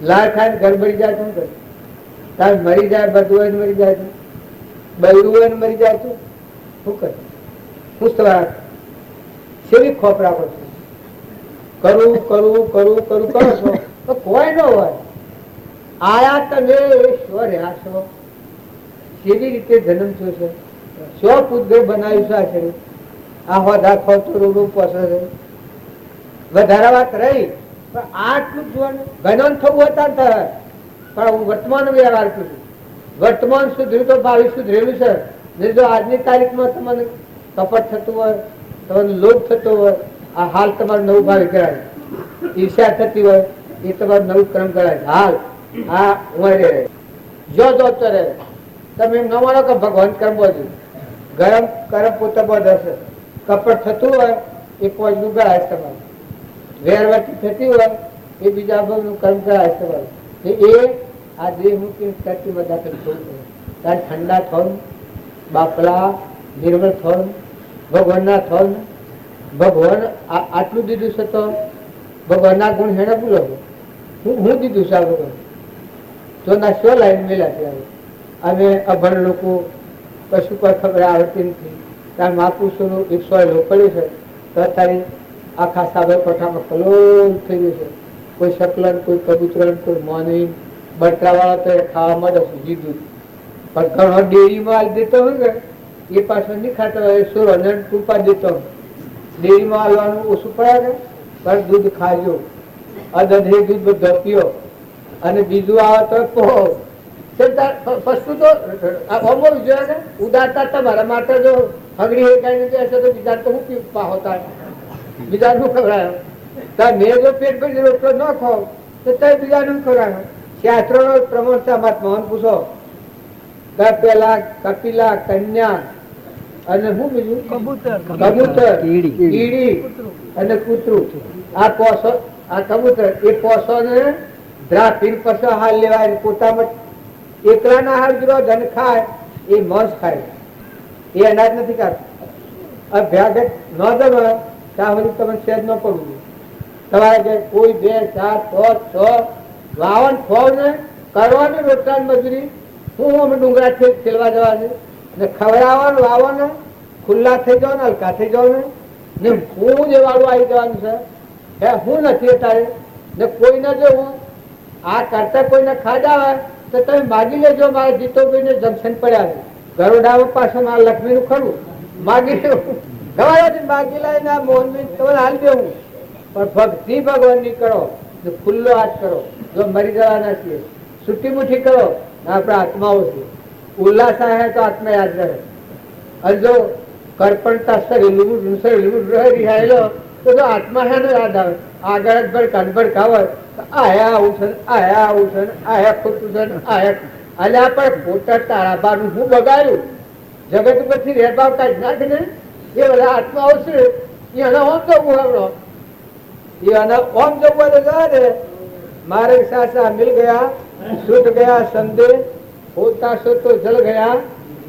લાળ ખાય ઘર મરી જાય તો તાર મરી જાય બધું મરી જાય તો બૈરું મરી જાય તો શું કરે શું સવાર શેરી ખોપ રાખો છો કરું કરું કરું કરું કરો છો તો કોઈ ન હોય આયા તમે સ્વ રહ્યા છો કેવી રીતે જન્મ થયો છે સ્વ પૂતગળ બનાવ્યું છે આ શરીર આ હોદા ખોતો રૂડું પોસે છે વધારે વાત રહી પણ આટલું જોવાનું ગણન થવું હતા થાય પણ હું વર્તમાન વ્યવહાર કરું વર્તમાન સુધર્યું તો ભાવિ સુધરેલું છે ને જો આજની તારીખમાં તમને કપટ થતું હોય તમને લોભ થતો હોય આ હાલ તમારું નવું ભાવિ કરાય ઈર્ષ્યા થતી હોય એ તમારું નવું ક્રમ કરાય હાલ આ ઉમરે જો રહે તમે એમ ન માનો કે ભગવાન કર્મ બધું ગરમ કરમ પોતે બધું હશે કપટ થતું હોય એ પોજનું ગળાય તમારું વેરવટી થતી હોય એ બીજા ભગનું કર્મ કરાય તમારું એ આ દેહ મૂકી કરતી બધા ત્યારે ઠંડા થોન બાપલા નિર્મળ થોન ભગવાનના થોન ભગવાન આટલું દીધું છે તો ભગવાનના ગુણ હેને બોલો હું દીધું છે આ ભગવાન તો ના શો લાઈન મેલા ત્યારે અમે અભણ લોકો કશું કોઈ ખબર આવડતી નથી ત્યારે મહાપુરુષોનું 100 લોકો પડ્યું છે તો અત્યારે આખા સાબરકાંઠામાં કલોલ થઈ ગયું છે કોઈ શકલન કોઈ કબૂતરણ કોઈ મોની બટરાવાળા તો ખાવા માટે સુધી દૂધ પણ ઘણો ડેરીમાં હાલ દેતો હોય ને એ પાછો નહીં ખાતો હોય સુર અને ટૂંપા દેતો ડેરીમાં હાલવાનું ઓછું પડે ને પણ દૂધ ખાજો અદધે દૂધ બધો પીઓ અને બીજું આવે તો પોહો વસ્તુ તો હોમો જોયા ને ઉદારતા તમારા માટે જો હગડી હેકાઈ નથી હશે તો બીજા તો હું પાહોતા બીજાનું ખવડાયો. મેં જો પેટ ભરી રોટલો ન ખાવ તો તમે બીજાનું ખવડાયો. શાસ્ત્રોનો પ્રમાણ છે. મહાત્માઓને પૂછો. પેલા કપિલા, કન્યા અને શું બીજું? કબૂતર, કીડી અને કૂતરું. આ પોસો, આ કબૂતર એ પોસો ને દ્રાફીન પસો હાલ લેવાય. પોતામાં એકલા ના હાલ જો ધન ખાય એ માંસ ખાય, એ અનાજ નથી ખાતું. અભ્યાગત ન દમે ત્યાં સુધી તમે સેજ ન પડવું. તમારે કે કોઈ 2, 4, 5, 6 વાવન ફળ ને કરવાની રોટલા મજૂરી. હું અમે ડુંગરા ખેલવા જવાનું ને ખવડાવવાનું, વાવવાનું, ખુલ્લા થઈ જવાનું, હલકા થઈ જવાનું ને હું જે વાળું આવી જવાનું છે. હું નથી અત્યારે ને કોઈને જો હું આ કરતા કોઈને ખાધા હોય તો તમે માગી લેજો. મારે જીતોભાઈને જંકશન પડ્યા છે ગરોડામાં પાસે મારા લક્ષ્મીનું ખરું માગી લેવું. ગવાથી માગી લઈને આ મોહનભાઈ તમારે હાલ દેવું. પણ ભક્તિ ભગવાનની કરો, ખુલ્લો હાથ કરો. જો મરી જવાના છીએ છૂટી મુઠ્ઠી કરો. આપણા આત્માઓ છે. ઉલ્લાસ આવે તો આત્મા યાદ રહે. અને જો કરપણતા રિહાયેલો તો આત્મા છે ને યાદ આવે. આગળ જ ભડકાવ આયા આવું છે, આયા આવું છે, આયા ખોટું છે, આયા અલ્યા પણ ખોટા તારાબાનું હું બગાડ્યું. જગત ઉપરથી રેરભાવ કાઢી નાખે ને એ બધા આત્માઓ છે. એના ઓમ જવું હમણો એના ઓમ જવું ને મારે સાસા મિલ ગયા, छूट गया संदेश, होता सो तो जल गया,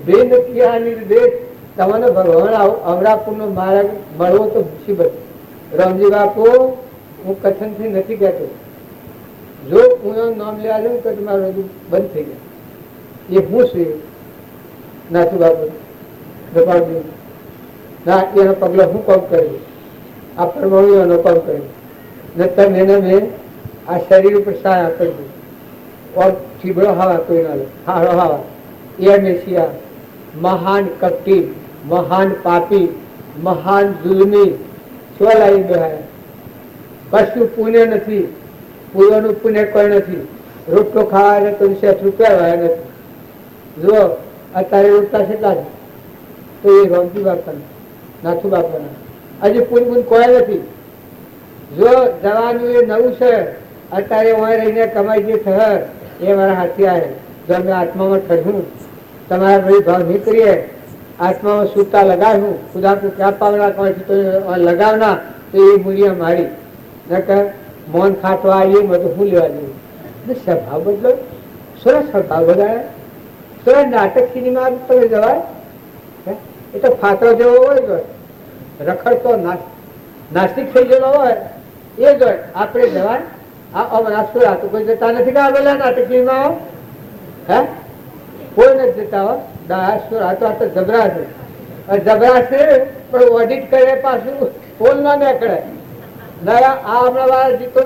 बेन किया निर्देश. તમને ભગવાન અમરાપુર નો માર્ગ મળવો તો મુસીબત. રામજી બાપુ હું કથન થી નથી કહેતો. જો હું એનું નામ લેવા જાઉં તો તમારું બધું બંધ થઈ ગયા. એ હું છે નાથુ બાપુ ના એનો પગલો હું કોમ કર્યું, આ પરમાણુ એનો કોમ કર્યું ને તમે એને મેં આ શરીર ઉપર સાય આપી દીધું. और ચીબડો હવા કોઈ ના લે, હારો હવા. એ મેસિયા મહાન કપટી, મહાન પાપી, મહાન જુલમી સ્વલાઈ બેહાયા. કશું પુણ્ય નથી, પૂર્વનું પુણ્ય કોઈ નથી. રોટલો ખાવા તો રૂપિયા નથી. જો અત્યારે રોટલા કેટલા છે તો એ રામજી બાપાના, નાથુ બાપાના. હજી પુણ્ય કોઈ નથી. જો જવાનું એ નવું છે. અત્યારે હું રહીને કમાઈ જે થર એ મારા હાથી આવે. જો અમે આત્મામાં ઠરવું, તમારા ભાઈ ભાવ નહીં કરીએ, આત્મામાં સૂતા લગાવ્યું, ખુદા કો ક્યાં પાવના કમાઈ તો લગાવના તો એ મૂલ્ય મારી નકર મૌન ખાટવા આવીએ બધું હું લેવા જવું. સ્વભાવ બદલો, સરસ સ્વભાવ બદલાય. સરસ નાટક સિનેમા તમે જવાય. એ તો ફાતરો જેવો હોય તો રખડતો નાસ્તિક થઈ ગયેલો હોય એ જ હોય. આપણે જવાય કોઈ જતા નથી કે આવેલા નાટકીમાં હે કોઈ નથી જતા હો. જબરા છે, જબરા છે પણ ઓડિટ કરે પાછું પોલ ના નીકળે. ના આ હમણાં વાળા જીતો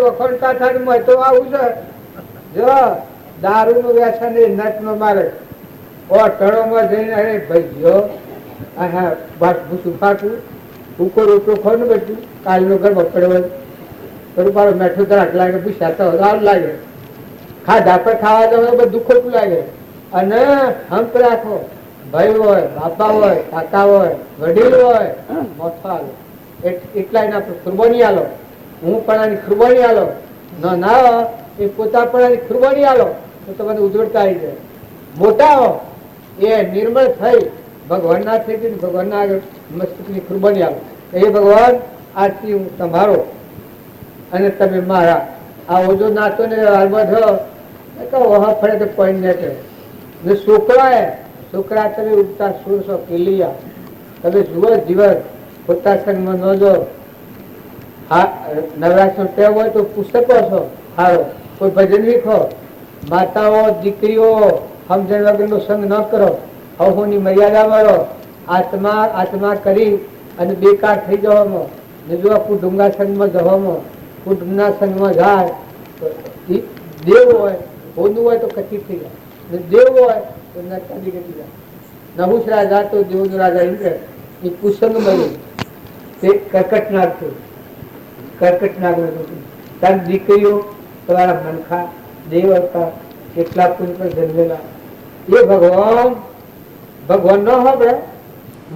વખોડતા થાય તો આવું છે. જો દારૂ નું વ્યસન એ નટ નો મારે ટળોમાં જઈને અરે ભાઈ જો ભૂસું ફાટવું ભૂકો રોટલો ખો ને બધું કાલનો ઘર બપડે મારો મેઠું તરાક લાગે, પૂછ્યા તો સારું લાગે. ખાધા પર ખાવા જવાનું બધું ખોટું લાગે. અને હંપ રાખો, ભાઈ હોય, બાપા હોય, કાકા હોય, વડીલ હોય, મોથો આલો એટલા એના કુરબાની આલો. હું પણ આની કુરબાની આલો ના એ પોતા પણ આની કુરબાની આલો તો તમને ઉજવડતા આવી જાય. મોટા હો એ નિર્મળ થઈ ભગવાન ના થઈ ગયું, ભગવાન ના આગળ મસ્તકની કુરબાની આલો. એ ભગવાન આજથી હું તમારો અને તમે મારા. આ ઓજો નાતો ને ફળે તો કોઈ ને છોકરા તમે ઉગતા સુરસો કેલિયા તમે જુઓ જીવન ખોટા સંગમાં ન જો. નવરાત્ર ટેવ હોય તો પુસ્તકો છો હારો, કોઈ ભજન વીખો. માતાઓ દીકરીઓ સમજણ વગરનો સંગ ન કરો, અહોની મર્યાદા વાળો. આત્મા કરી અને બેકાર થઈ જવામાં ને જો આપણું ડુંગા સંગમાં જવામાં, કુટુંબના સંગમાં જાય દેવ હોય, હોનું હોય તો કચી થઈ જાય, દેવ હોય તો નરકાદી ગતિ જાય. નહુસ રાજા તો દેવનું રાજા ઇન્દ્ર એ કુસંગ મળ્યું તે કર્કટનાગ થયું. કર્કટનાગ તાર દીકરીઓ તમારા મનખા દેવ હતા, કેટલા પુરુષ પર જન્મેલા. એ ભગવાન ન હોબળે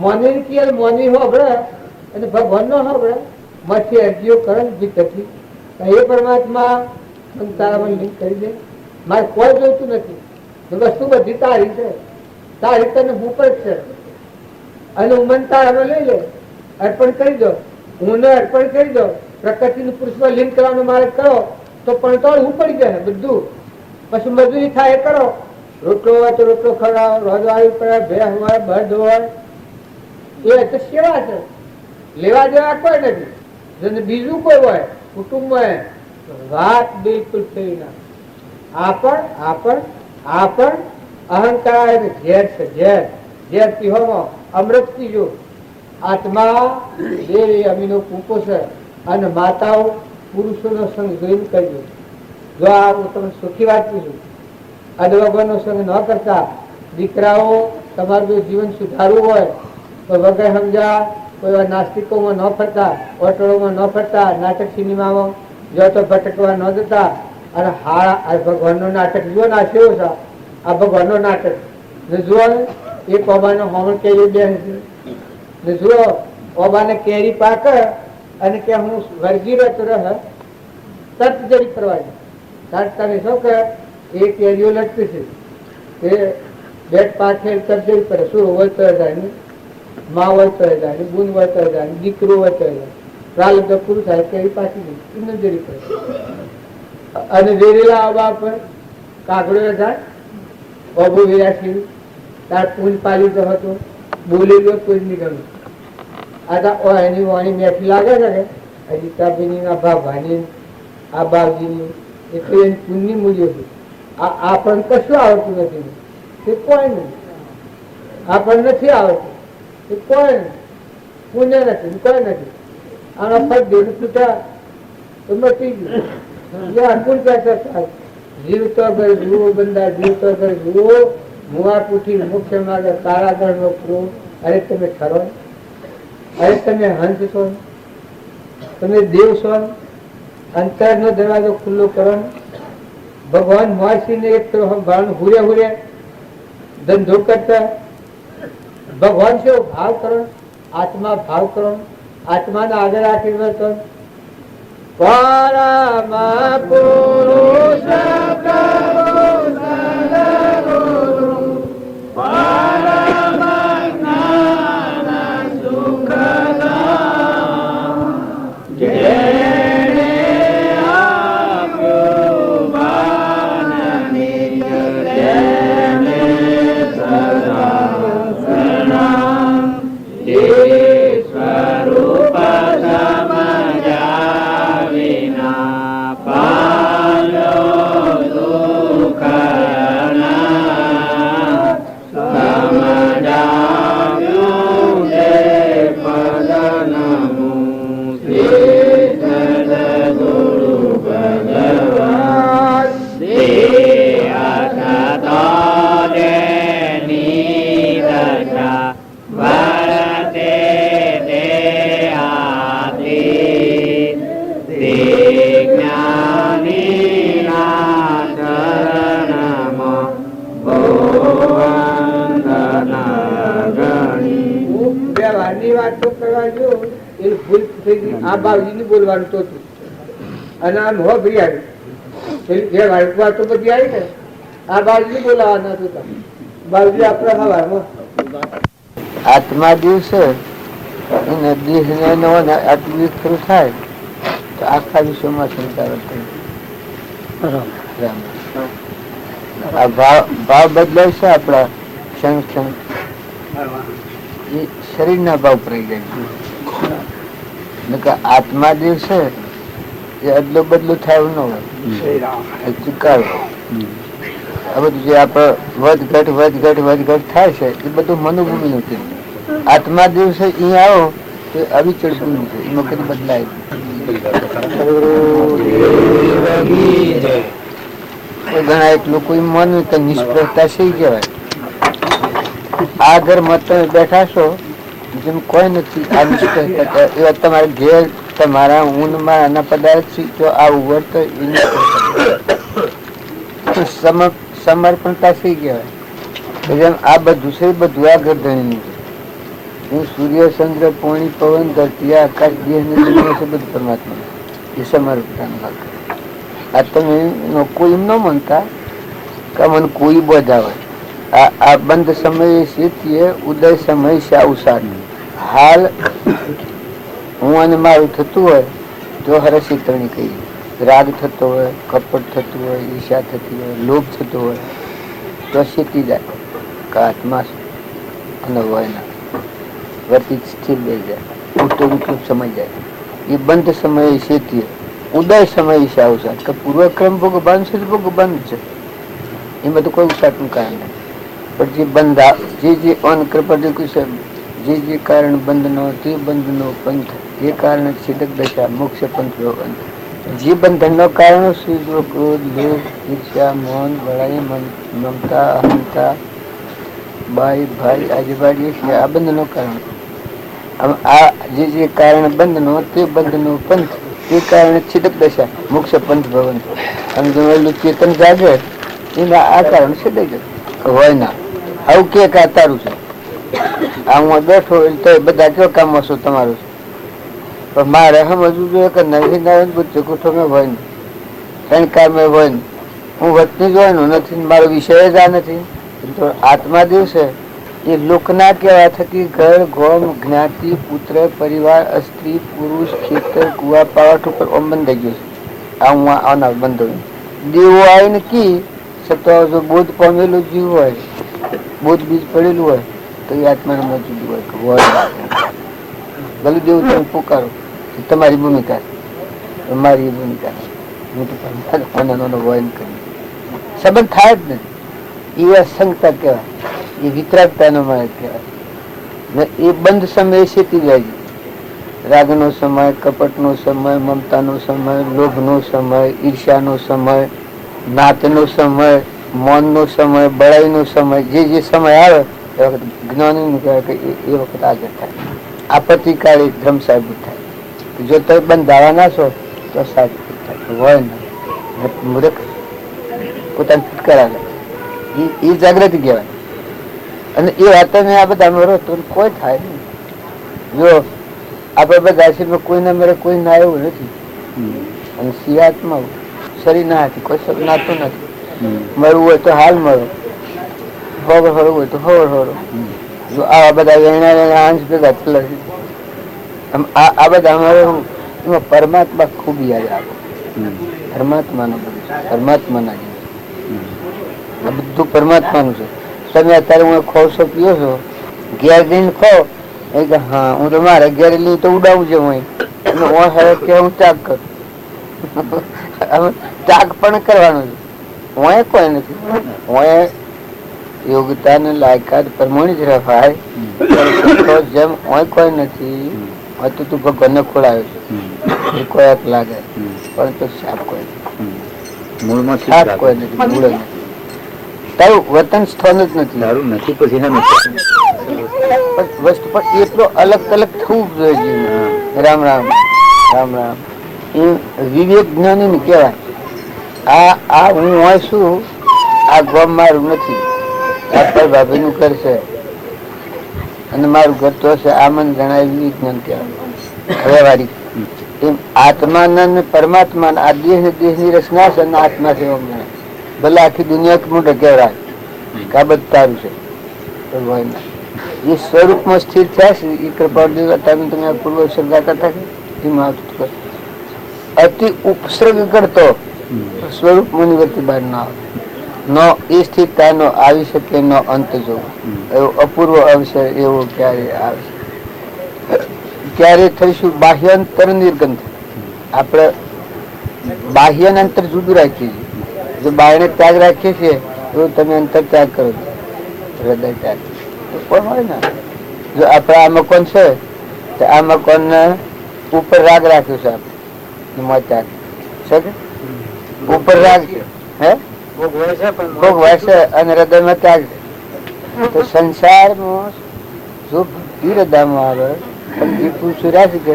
મોની મોની હોબળે અને ભગવાન નો સાંભળે માંથી અરજીઓ કરે જીતથી એ પરમાત્મા તારામાં લિંક કરી દે. મારે કોઈ જોઈતું નથી, વસ્તુ બધી તારી છે, તારી તને હું પણ છે અને હું મન તારામાં લઈ લે, અર્પણ કરી દો, હું અર્પણ કરી દો. પ્રકૃતિનું પુરુષમાં લિંક કરવાનું મારે કરો તો પણ તો હું પડી જાય બધું. પછી મજૂરી થાય કરો, રોટલો હોય તો રોટલો ખવડાવો, રોજવાળી પડે, ભેંસ હોય, બળદ હોય, એ તો સેવા છે. લેવા દેવા કોઈ નથી. જેને બીજું કોઈ હોય કુટુંબ હોય વાત બિલકુલ થઈ ના. આપણ અહંકાર ઝેર છે, ઝેર પીવામાં અમૃત પીજો. આત્મા દેહ અમીનો કૂપો છે અને માતાઓ પુરુષોનો સંગ જોઈને કરજો. જો આ હું તમને સુખી વાત પૂછું, અધવગરનો સંગ ન કરતા, દીકરાઓ તમારું જો જીવન સુધારવું હોય તો વગર સમજા કોઈ નાસ્તિકોમાં ન ફરતા, હોટલોમાં ન ફરતા, નાટક સિનેમામાં જો તો ભટકવા ન જતા. અને હા ભગવાનનું નાટક જુઓ ને, આ કેવું છે આ ભગવાનનું નાટક ને જુઓ ને. એક ઓબાનો હોમણ કેરી બે ને જુઓ, ઓબાને કેરી પાક અને કે હું વર્ગી રહેતો રહે તરત જરી કરવાની તારતાની શું કરે એ કેરીઓ લટકી છે એ બેટ પાકે તરત જરી કરે. શું હોય તો જાય ને, મા હોય તો જાય ને, બુન હોય તો જાય ને, દીકરો હોય તો જાય. પ્રાલબ્ધ પૂરું થાય કેરી પાકી ગઈ એમને જરી કરે. અને વેરેલા આવા પર કાગડો જાય ઓબો વિરાશી તાર પૂંજ પાલી તો હતો બોલેલો કોઈ નહીં ગયું. આ એની વાણી મેઠી લાગે છે કે અજીતાભાઈની, આ ભાભાની, આ બાપજીની, એટલે એની પૂંજની મૂલ્યો છે. આપણને કશું આવડતું નથી, તે કોઈ નહીં. આપણને નથી આવડતું એ કોઈ નહીં. પુણ્ય નથી, કોઈ નથી. આનો ફટ દેવું તૂટા તો મટી ગયું. જીવતો ઘર જુઓ બંદા, જીવતો ઘર જુઓ મુવા પૂઠી મુખ્ય માર્ગ તારાગઢ નો ક્રૂ. અરે તમે ખરો, અરે તમે હંસ છો, તમે દેવ છો. અંતર નો દરવાજો ખુલ્લો કરો. ભગવાન મોસી ને એક તરફ હુરે હુરે ધંધો કરતા. ભગવાન છે ભાવ કરો, આત્મા ભાવ કરો, આત્માને આગળ રાખી કરો. પરમ પુરુષ પ્રભુ સદગુરુ પરમ જ્ઞાન સુખદામ જેણે આપ્યું બાન નિજ તેને સદા પ્રણામ. સ્વરૂપ આ બાવજી બોલવાનું તો અને આમ હો ભાઈ આવી વાતો બધી આવી ને આ બાવજી બોલાવાના હતા. બાવજી આપડે હવામાં આત્મા દિવસે આટલું વિસ્તૃત થાય તો આખા વિશ્વમાં સંચાર થાય. ભાવ બદલાય છે આપડા ક્ષણ ક્ષણ. શરીર ના ભાવ પડી જાય. આત્મા જે છે એ અદલો બદલો થાય એવું ન હોય, ચુકાવે. આ બધું જે આપડે વધઘટ થાય છે એ બધું મનોભૂમિ નું છે. આત્મા દિવસે અહીંયા આવો તો અવિચળ ભૂમિ છે, એમાં કદી બદલાય. ઘણા એક લોકો એમ માનવું કે નિષ્ફળતા શી કહેવાય. આ ઘર મત તમે બેઠા છો જેમ કોઈ નથી. આ નિષ્ફળતા એવા તમારે ઘેર તમારા ઊંઘમાં આના પદાર્થ જો આવું વર્ત સમર્પણતા શી કહેવાય. જેમ આ બધું છે બધું આ ગરધણીનું છે. સૂર્ય ચંદ્ર પાણી પવન ધરતી આકાશ દેહ ને દુનિયા છે બધું પરમાત્મા એ સમર્પણ ભાગ. આ તમે કોઈ એમ ન માનતા કે મને કોઈ બોધાવે. આ બંધ સમયે શીતીએ ઉદય સમય સાવસાર. હાલ હું અને મારું થતું હોય તો હરસિતરણી કહી, રાગ થતો હોય, કપટ થતું હોય, ઈર્ષા થતી હોય, લોભ થતો હોય તો શીતી જાય કે આત્મા અને હોય ના વર્તિત સ્થિર બે જાય, ઉત્તમ સમય જાય. એ બંધ સમયે શીતીએ ઉદય સમય છે અવસાદ કે પૂર્વક્રમ ભોગવાન છે ભોગવાન છે, એમાં તો કોઈ ઉસાટનું કારણ નહીં. પણ જે બંધ જે અનકૃપા છે, જે કારણ બંધ નો તે બંધ નો પંથ, એ કારણ છેદક દશા મોક્ષ પંથ અંત. જે બંધન નો કારણ સૂર્ય ક્રોધ લોભ ઈર્ષા મૌન બળાઈ મમતા અહંતા બાઈ ભાઈ આજુબાજુ છે, આ બંધ નો કારણ. આ જે કારણ બંધ નો તે બંધ નો પંથ, એ કારણે છિદક દશા મોક્ષ પંથ ભવન. અને જો ચેતન જાગે એના આ કારણ છેદાઈ જાય હોય ના. આવું કે આ તારું છે, આ હું બેઠો તો બધા કયો કામ હશો તમારું છે, પણ મારે સમજવું જોઈએ કે નથી નારાયણ બુદ્ધ કુઠો મેં હોય ને શણકાર મેં હોય ને હું વતની જ હોય ને નથી, મારો વિષય જ આ નથી. તો આત્મા દિવસે એ લોકના કહેવા થકી ઘર ગોમ જ્ઞાતિ પુત્ર પરિવાર સ્ત્રી પુરુષ ખેતર કુવા પાવઠ ઉપર ઓમ બંધાઈ ગયો છે. આ હું આના બંધો દેવો આવીને કી છતાં જો બોધ પામેલું જીવ હોય, બોધ બીજ પડેલું હોય તો એ આત્માને મજૂરી હોય કે ભલે દેવું તમે પુકારો તમારી ભૂમિકા, મારી ભૂમિકા હું તો નાનો વયન કરી સંબંધ થાય જ નથી. એ અસંગતા કહેવાય, એ વિતરાગતાનો માર્ગ કહેવાય. એ બંધ સમયે શેતી જાય છે. રાગનો સમય, કપટનો સમય, મમતાનો સમય, લોભનો સમય, ઈર્ષ્યાનો સમય, નાતનો સમય, મૌનનો સમય, બળાઈનો સમય, જે સમય આવે એ વખત જ્ઞાની કહેવાય કે એ વખત આગળ થાય. આપત્તિકાળી ધર્મ સાબિત થાય. જો તમે બંધાવા ના છો તો સાબિત થાય હોય ને મૂર્ખ પોતાને કરાવે એ જાગૃતિ કહેવાય. અને એ વાતને આ બધા મરો તો કોઈ થાય નહીં. જો આપણે બધા આશીર્વાદ કોઈના મેરે કોઈ ના એવું નથી. અને સિયાતમાં શરીર ના હતી કોઈ શરીર નાતું નથી. મરવું હોય તો હાલ મરો, હોવર હોરવું હોય તો હોવર હોરો. જો આવા બધા વેણા અંશ ભેગા થયેલા છે. આ બધા અમારે એમાં પરમાત્મા ખૂબ યાદ આવે. પરમાત્માનું બધું પરમાત્માના આ બધું પરમાત્માનું છે. તમે અત્યારે હું ખોસો પીઓ છો, ઘેર જઈને ખો એ કે હા હું તો મારે ઘેર લઈ તો ઉડાવું છે હું કે હું ત્યાગ કરું. ત્યાગ પણ કરવાનો છે. હું કોઈ નથી, હું યોગ્યતા ને લાયકાત પ્રમાણે જ રખાય. જેમ હું કોઈ નથી તો તું ભગવાનને ખોડાવે છે એ કોઈ એક લાગે પણ તો સાપ કોઈ મૂળમાં સાપ કોઈ નથી, મૂળ નથી. તારું વતન સ્થળ જ નથી, તારું નથી પછી વસ્તુ પણ એટલો અલગ અલગ થવું જોઈએ. રામ રામ રામ રામ એ વિવેક જ્ઞાની ને કહેવાય. આ હું હોય છું, આ ગોમ મારું નથી, આ ભાભી નું ઘર છે અને મારું ઘર તો છે. આ મને જણાય વિવેક જ્ઞાન કહેવાય વ્યવહારિક. એમ આત્માના પરમાત્મા આ દેહ ની રચના છે અને આત્મા છે. ભલે આખી દુનિયા મોઢે કહેવાય કે આ બધું તારું છે, એ સ્વરૂપમાં સ્થિર થયા છે. એ કૃપા તમે પૂર્વ શ્રદ્ધા કરતા અતિ ઉપસર્ગ કરતો સ્વરૂપ નિવૃત્તિ બહાર ના આવે. નો એ સ્થિરતા નો આવી શકે નો અંત જો એવો અપૂર્વ અવસર એવો ક્યારે આવે ક્યારે થઈશું. બાહ્યાંતર નિર્ગંધ આપણે બાહ્ય અંતર જુદું રાખીએ છીએ. જો બાહ્યને ત્યાગ રાખીએ છીએ તો તમે અંતર ત્યાગ કરો છો, હૃદય ત્યાગ કોણ હોય ને. જો આપડે આ મકાન છે તો આ મકાન ઉપર રાગ રાખ્યો છે આપણે ત્યાગ છે, ઉપર રાગ છે હે ભોગ હોય છે અને હૃદયમાં ત્યાગ છે. તો સંસારમાં જો હૃદયમાં આવે જે પુરુષો રાખી કે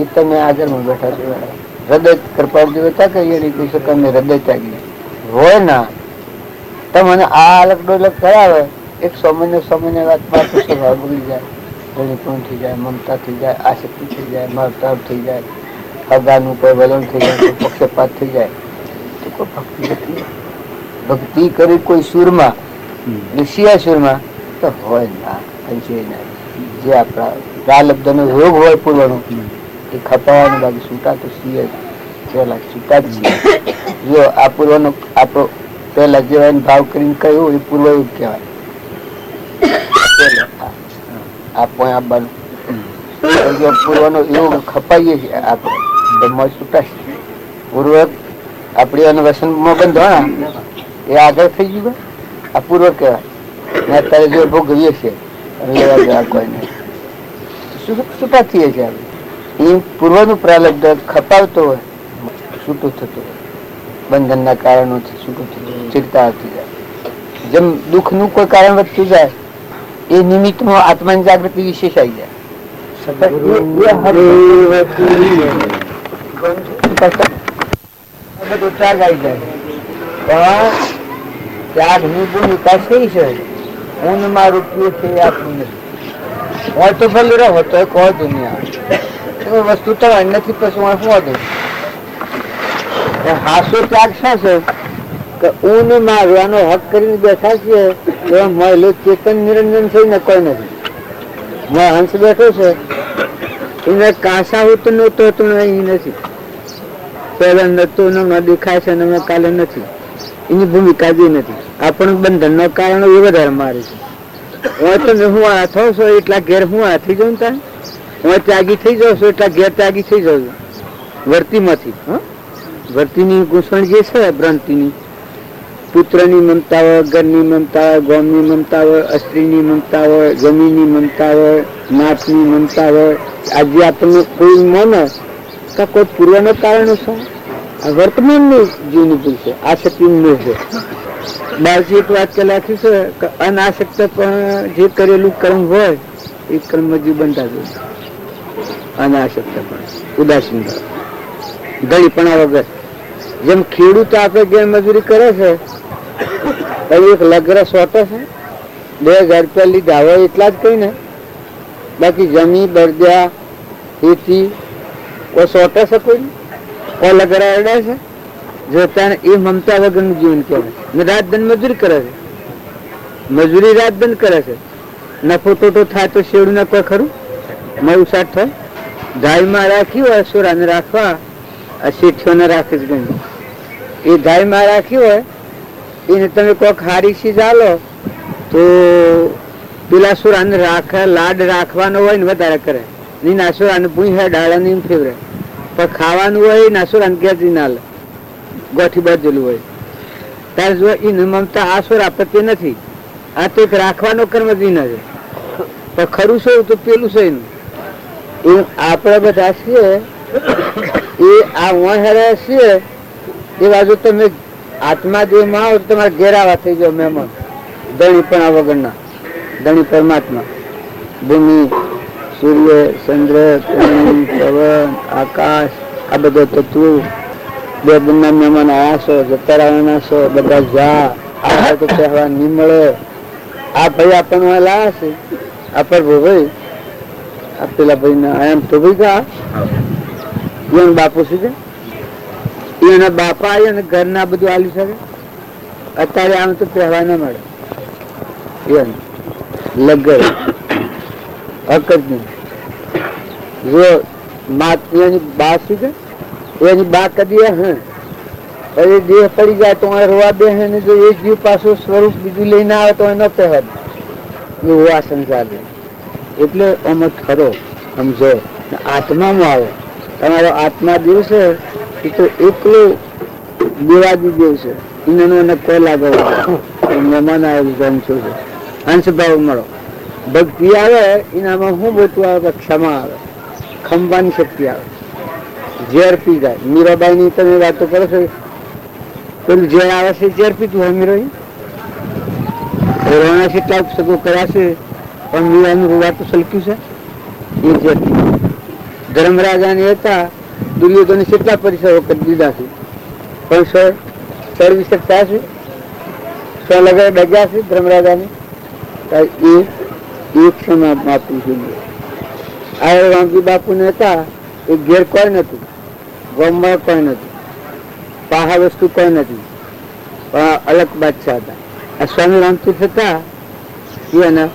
એ તમે આગળમાં બેઠા છો. હૃદય કૃપાળ દેવતા કહીએ ને કહી શકે અમે હૃદય ત્યાગી હોય ના. તમને આ અલગ ડોલક કરાવે એક સામાન્ય વાતમાં તો સ્વભાવ બગડી જાય. ધણીપણ થઈ જાય, મમતા થઈ જાય, આસક્તિ થઈ જાય, મમતા થઈ જાય, હગાનું કોઈ વલણ થઈ જાય, કોઈ પક્ષપાત થઈ જાય તો કોઈ ભક્તિ નથી. ભક્તિ કરી કોઈ સુરમાં ઋષિયા સુરમાં તો હોય ના અંશે ના. જે આપણા પ્રાલબ્ધનો રોગ હોય પૂર્વનો એ ખપાવાનું બાકી છૂટા તો છીએ પેલા છૂટા જ છીએ. જો આ પૂર્વનો આપણો પેલા જે ભાવ કરીને કહ્યું એ પૂર્વ એવું કહેવાય. આપણે આપવાનું પૂર્વનો એવું ખપાઈએ છીએ આપણે તો છૂટા પૂર્વ આપણી અને વસંતમાં બંધવાના એ આગળ થઈ ગયું. આ પૂર્વ કહેવાય ને અત્યારે જો ભોગવીએ છીએ લેવા દેવા કોઈ નહીં છૂટા થઈએ છીએ. એ પૂર્વનું પ્રાલબ્ધ ખપાવતો હોય છૂટું થતું હોય, બંધનના કારણોથી છૂટું થતું ચિંતા આવતી જાય. જેમ દુઃખનું કોઈ કારણ વધતું જાય એ નિમિત્તમાં આત્માની જાગૃતિ વિશેષ આવી જાય. બધું ત્યાગ આવી જાય. પણ ત્યાગની ભૂમિકા થઈ છે. ઊન માં રૂપિયો છે આપણું નથી હોય તો ભલે રહો તો કહો દુનિયા વસ્તુ તો નથી પછી હું શું દઉં. હાસો ત્યાગ શું છે કે ઊન મારવાનો હક કરીને બેઠા છીએ તો મહિલો ચેતન નિરંજન થઈને કોઈ નથી. હંસ બેઠો છે એને કાંસા હોતો નહોતો હતો અહીં નથી. પહેલા નતો ન દેખાય છે ને કાલે નથી. એની ભૂમિકા બી નથી. આપણું બંધન નો કારણ એ વધારે મારે છે. હું તમે હું આ થઉં છું એટલા ઘેર હું આ થઈ જાઉં ત્યાં હું ત્યાગી થઈ જાઉં છું એટલા ઘેર ત્યાગી થઈ જાઉં છું. વર્તીમાંથી વર્તીની ઘૂસણ જે છે ભ્રાંતિની પુત્રની મમતા હોય, ઘરની મમતા હોય, ગામની મમતા હોય, સ્ત્રીની મમતા હોય, જમીનની મમતા હોય, નાતની મમતા હોય. આજે આપણને કોઈ માને કે કોઈ પૂર્વનો કારણ છે. આ વર્તમાનની જીવની ભૂલ છે. આસક્તિની છે. બાળજી એક વાક્ય લખ્યું છે કે અનાસક્ત પણ જે કરેલું કર્મ હોય એ કર્મ જીવ બનતા જ હોય. અનાસક્ત પણ ઉદાસીન ગળીપણા વગર. જેમ ખેડૂત આપણે ગેર મજૂરી કરે છે એક લગર સોટે છે 2000 રૂપિયા લીધા હોય એટલા જ કઈ ને બાકી જમી બરદ્યા ખેતી કોઈ સોટે છે કોઈ કોઈ લગર અડાય છે જોતા એ મમતા વગરનું જીવન કહેવાય. ને રાત દિન મજૂરી કરે છે. મજૂરી રાત દિન કરે છે. નફો ટોટો થાય તો શેડું ના કોઈ ખરું મળું સાટ થાય. ગાયમાં રાખી હોય સોરાને રાખવા શેઠીઓને રાખે જ ગયું. એ ગાયમાં રાખી હોય એને તમે કોઈક હારી સી ચાલો તો પેલા સુરાને રાખે લાડ રાખવાનો હોય ને વધારે કરે ની નાસુરાને પૂછે ડાળાને એમ ફેવરે પણ ખાવાનું હોય નાસુરાને ગેરજી ના લે ગોઠી બાજેલું હોય ત્યારે જો એને મમતા આસુર આપત્તિ નથી. આ તો એક રાખવાનો કર્મ જ ના છે પણ ખરું છે તો પેલું છે એનું. એ આપણે બધા છીએ એ આ વહેરે છીએ એ બાજુ તમે આત્મા દેહમાં આવો તમારે ઘેરાવા થઈ જાવ મહેમાન. ધણીપણા વગરના ધણી પરમાત્મા ભૂમિ સૂર્ય ચંદ્ર પવન આકાશ આ બધા તત્વો બે બંને મહેમાન આવ્યા છો જતા રહેવાના છો બધા જા આ તો કહેવા નહીં મળે. આ ભાઈ આપણને લાયા છે આ પ્રભુ ભાઈ આ પેલા ભાઈ ના એમ તો ભાઈ કા એમ બાપુ છે એના બાપા આવ્યા ને ઘરના બધું આલી શકે અત્યારે આમ તો કહેવા ના મળે. એમ લગર હકત નહીં. જો એની બા છે એની બા કદી હે દેહ પડી જાય તો રોવા બે ને જો એક જીવ પાછું સ્વરૂપ બીજું લઈને આવે તો એનો પહેર એવું આ સંસાર છે. એટલે અમે ખરો સમજો આત્મામાં આવે. તમારો આત્મા દેવ છે એ તો એકલો દેવાદી દેવ છે. એને કોઈ લાગે મહેમાન આવેલું જમશો છે અંશભાવ મળો. ભક્તિ આવે એનામાં શું બધું આવે ક્ષમા આવે ખંભાની શક્તિ આવે. ઝેર પી જાય મીરાબાઈ ની તમે વાતો કરો છો પેલું ઝેર આવે છે ઝેર પીતું હોય મીરો રોણા કેટલા સગો કર્યા છે પણ મીરાનું વાતો સલક્યું છે એ ઝેર પી. ધર્મરાજા ને હતા દુર્યોધને કેટલા પરિસરો કરી દીધા છે પણ સર્વી શકતા છે 100 લગાવી ડગ્યા છે ધર્મરાજાને એ એ ક્ષમા આપવું જોઈએ. આ રામજી બાપુ ને હતા એ ઘેર કોઈ નથી, ગામમાં કોઈ નથી, પાહા વસ્તુ કોઈ નથી, પણ અલગ બાદશાહ હતા. આ સ્વામી રામતીર્થ હતા એના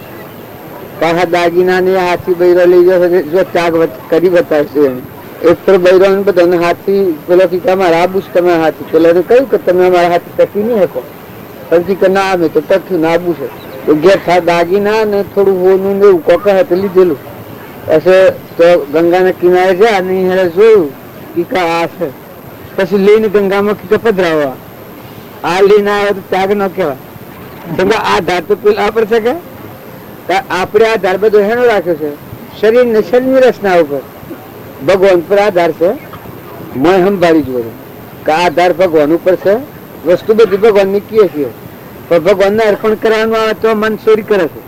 પાહા દાગીના ને હાથી બૈરો લઈ જશે, જો ત્યાગ કરી બતાવશે એને. એક તો બૈરો બધા હાથી પેલો કે અમારા આબુ તમારા હાથી, પેલા કહ્યું કે તમે અમારા હાથી ટકી નહીં શકો, પછી કે ના અમે તો ટક્યું ને આબુ છે. તો ઘેર દાગીના ને થોડું હોનું ને એવું કોકા હાથે લીધેલું. પછી તો ગંગાના કિનારે ગયા ને એને જોયું કે આ છે, પછી લઈને ગંગામાં કે પધરાવવા. આ લઈને આવે તો ત્યાગ ન કહેવાય. આ ધાર તો પેલા પર છે કે આપણે આ ધાર બધો હેનો રાખ્યો છે શરીર ને શરીરની રચના ઉપર, ભગવાન પર આધાર છે. મેં સંભાળી જ બધું કે આ ધાર ભગવાન ઉપર છે, વસ્તુ બધી ભગવાન ની કીએ છીએ, પણ ભગવાનને અર્પણ કરવાનું આવે તો મન ચોરી કરે છે.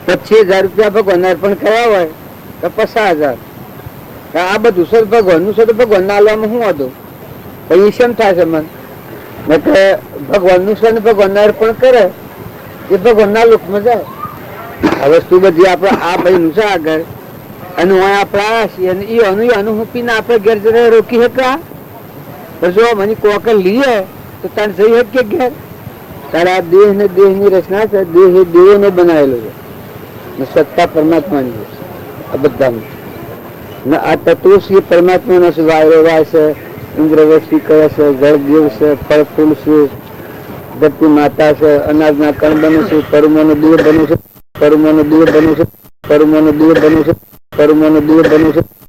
25,000 રૂપિયા ભગવાનને અર્પણ કરવા હોય તો 50,000. આ બધું સર ભગવાનનું છે તો ભગવાન ના આલવામાં શું હતું? પછી શેમ થશે મન? ભગવાનનું છે ને ભગવાનને અર્પણ કરે એ ભગવાનના લોકમાં જાય. આ વસ્તુ બધી આપણે આ ભાઈ નું છે આગળ, અને હું આપણે આવ્યા છીએ અને એ અનુભૂતિને આપણે ઘેર જરા રોકી શકા? જો મને કોકર લઈએ તો તારે જઈ શકીએ ઘેર? તારા દેહ ને દેહ ની રચના છે, દેહ એ દેવો નો બનાવેલો છે ને સત્તા પરમાત્માની છે. આ બધામાં આ તત્વો છે પરમાત્માનો છે. વાયરો વાય છે, ઇન્દ્રવસ્તી કહે છે, જળદેવ છે, ફળ ફૂલ છે, ધરતી માતા છે, અનાજના કણ બને છે, કર્મોનો દેહ બને છે, કર્મોનો દેહ બને છે, કર્મોનો દેહ બને છે, કર્મોનો દેહ બને છે.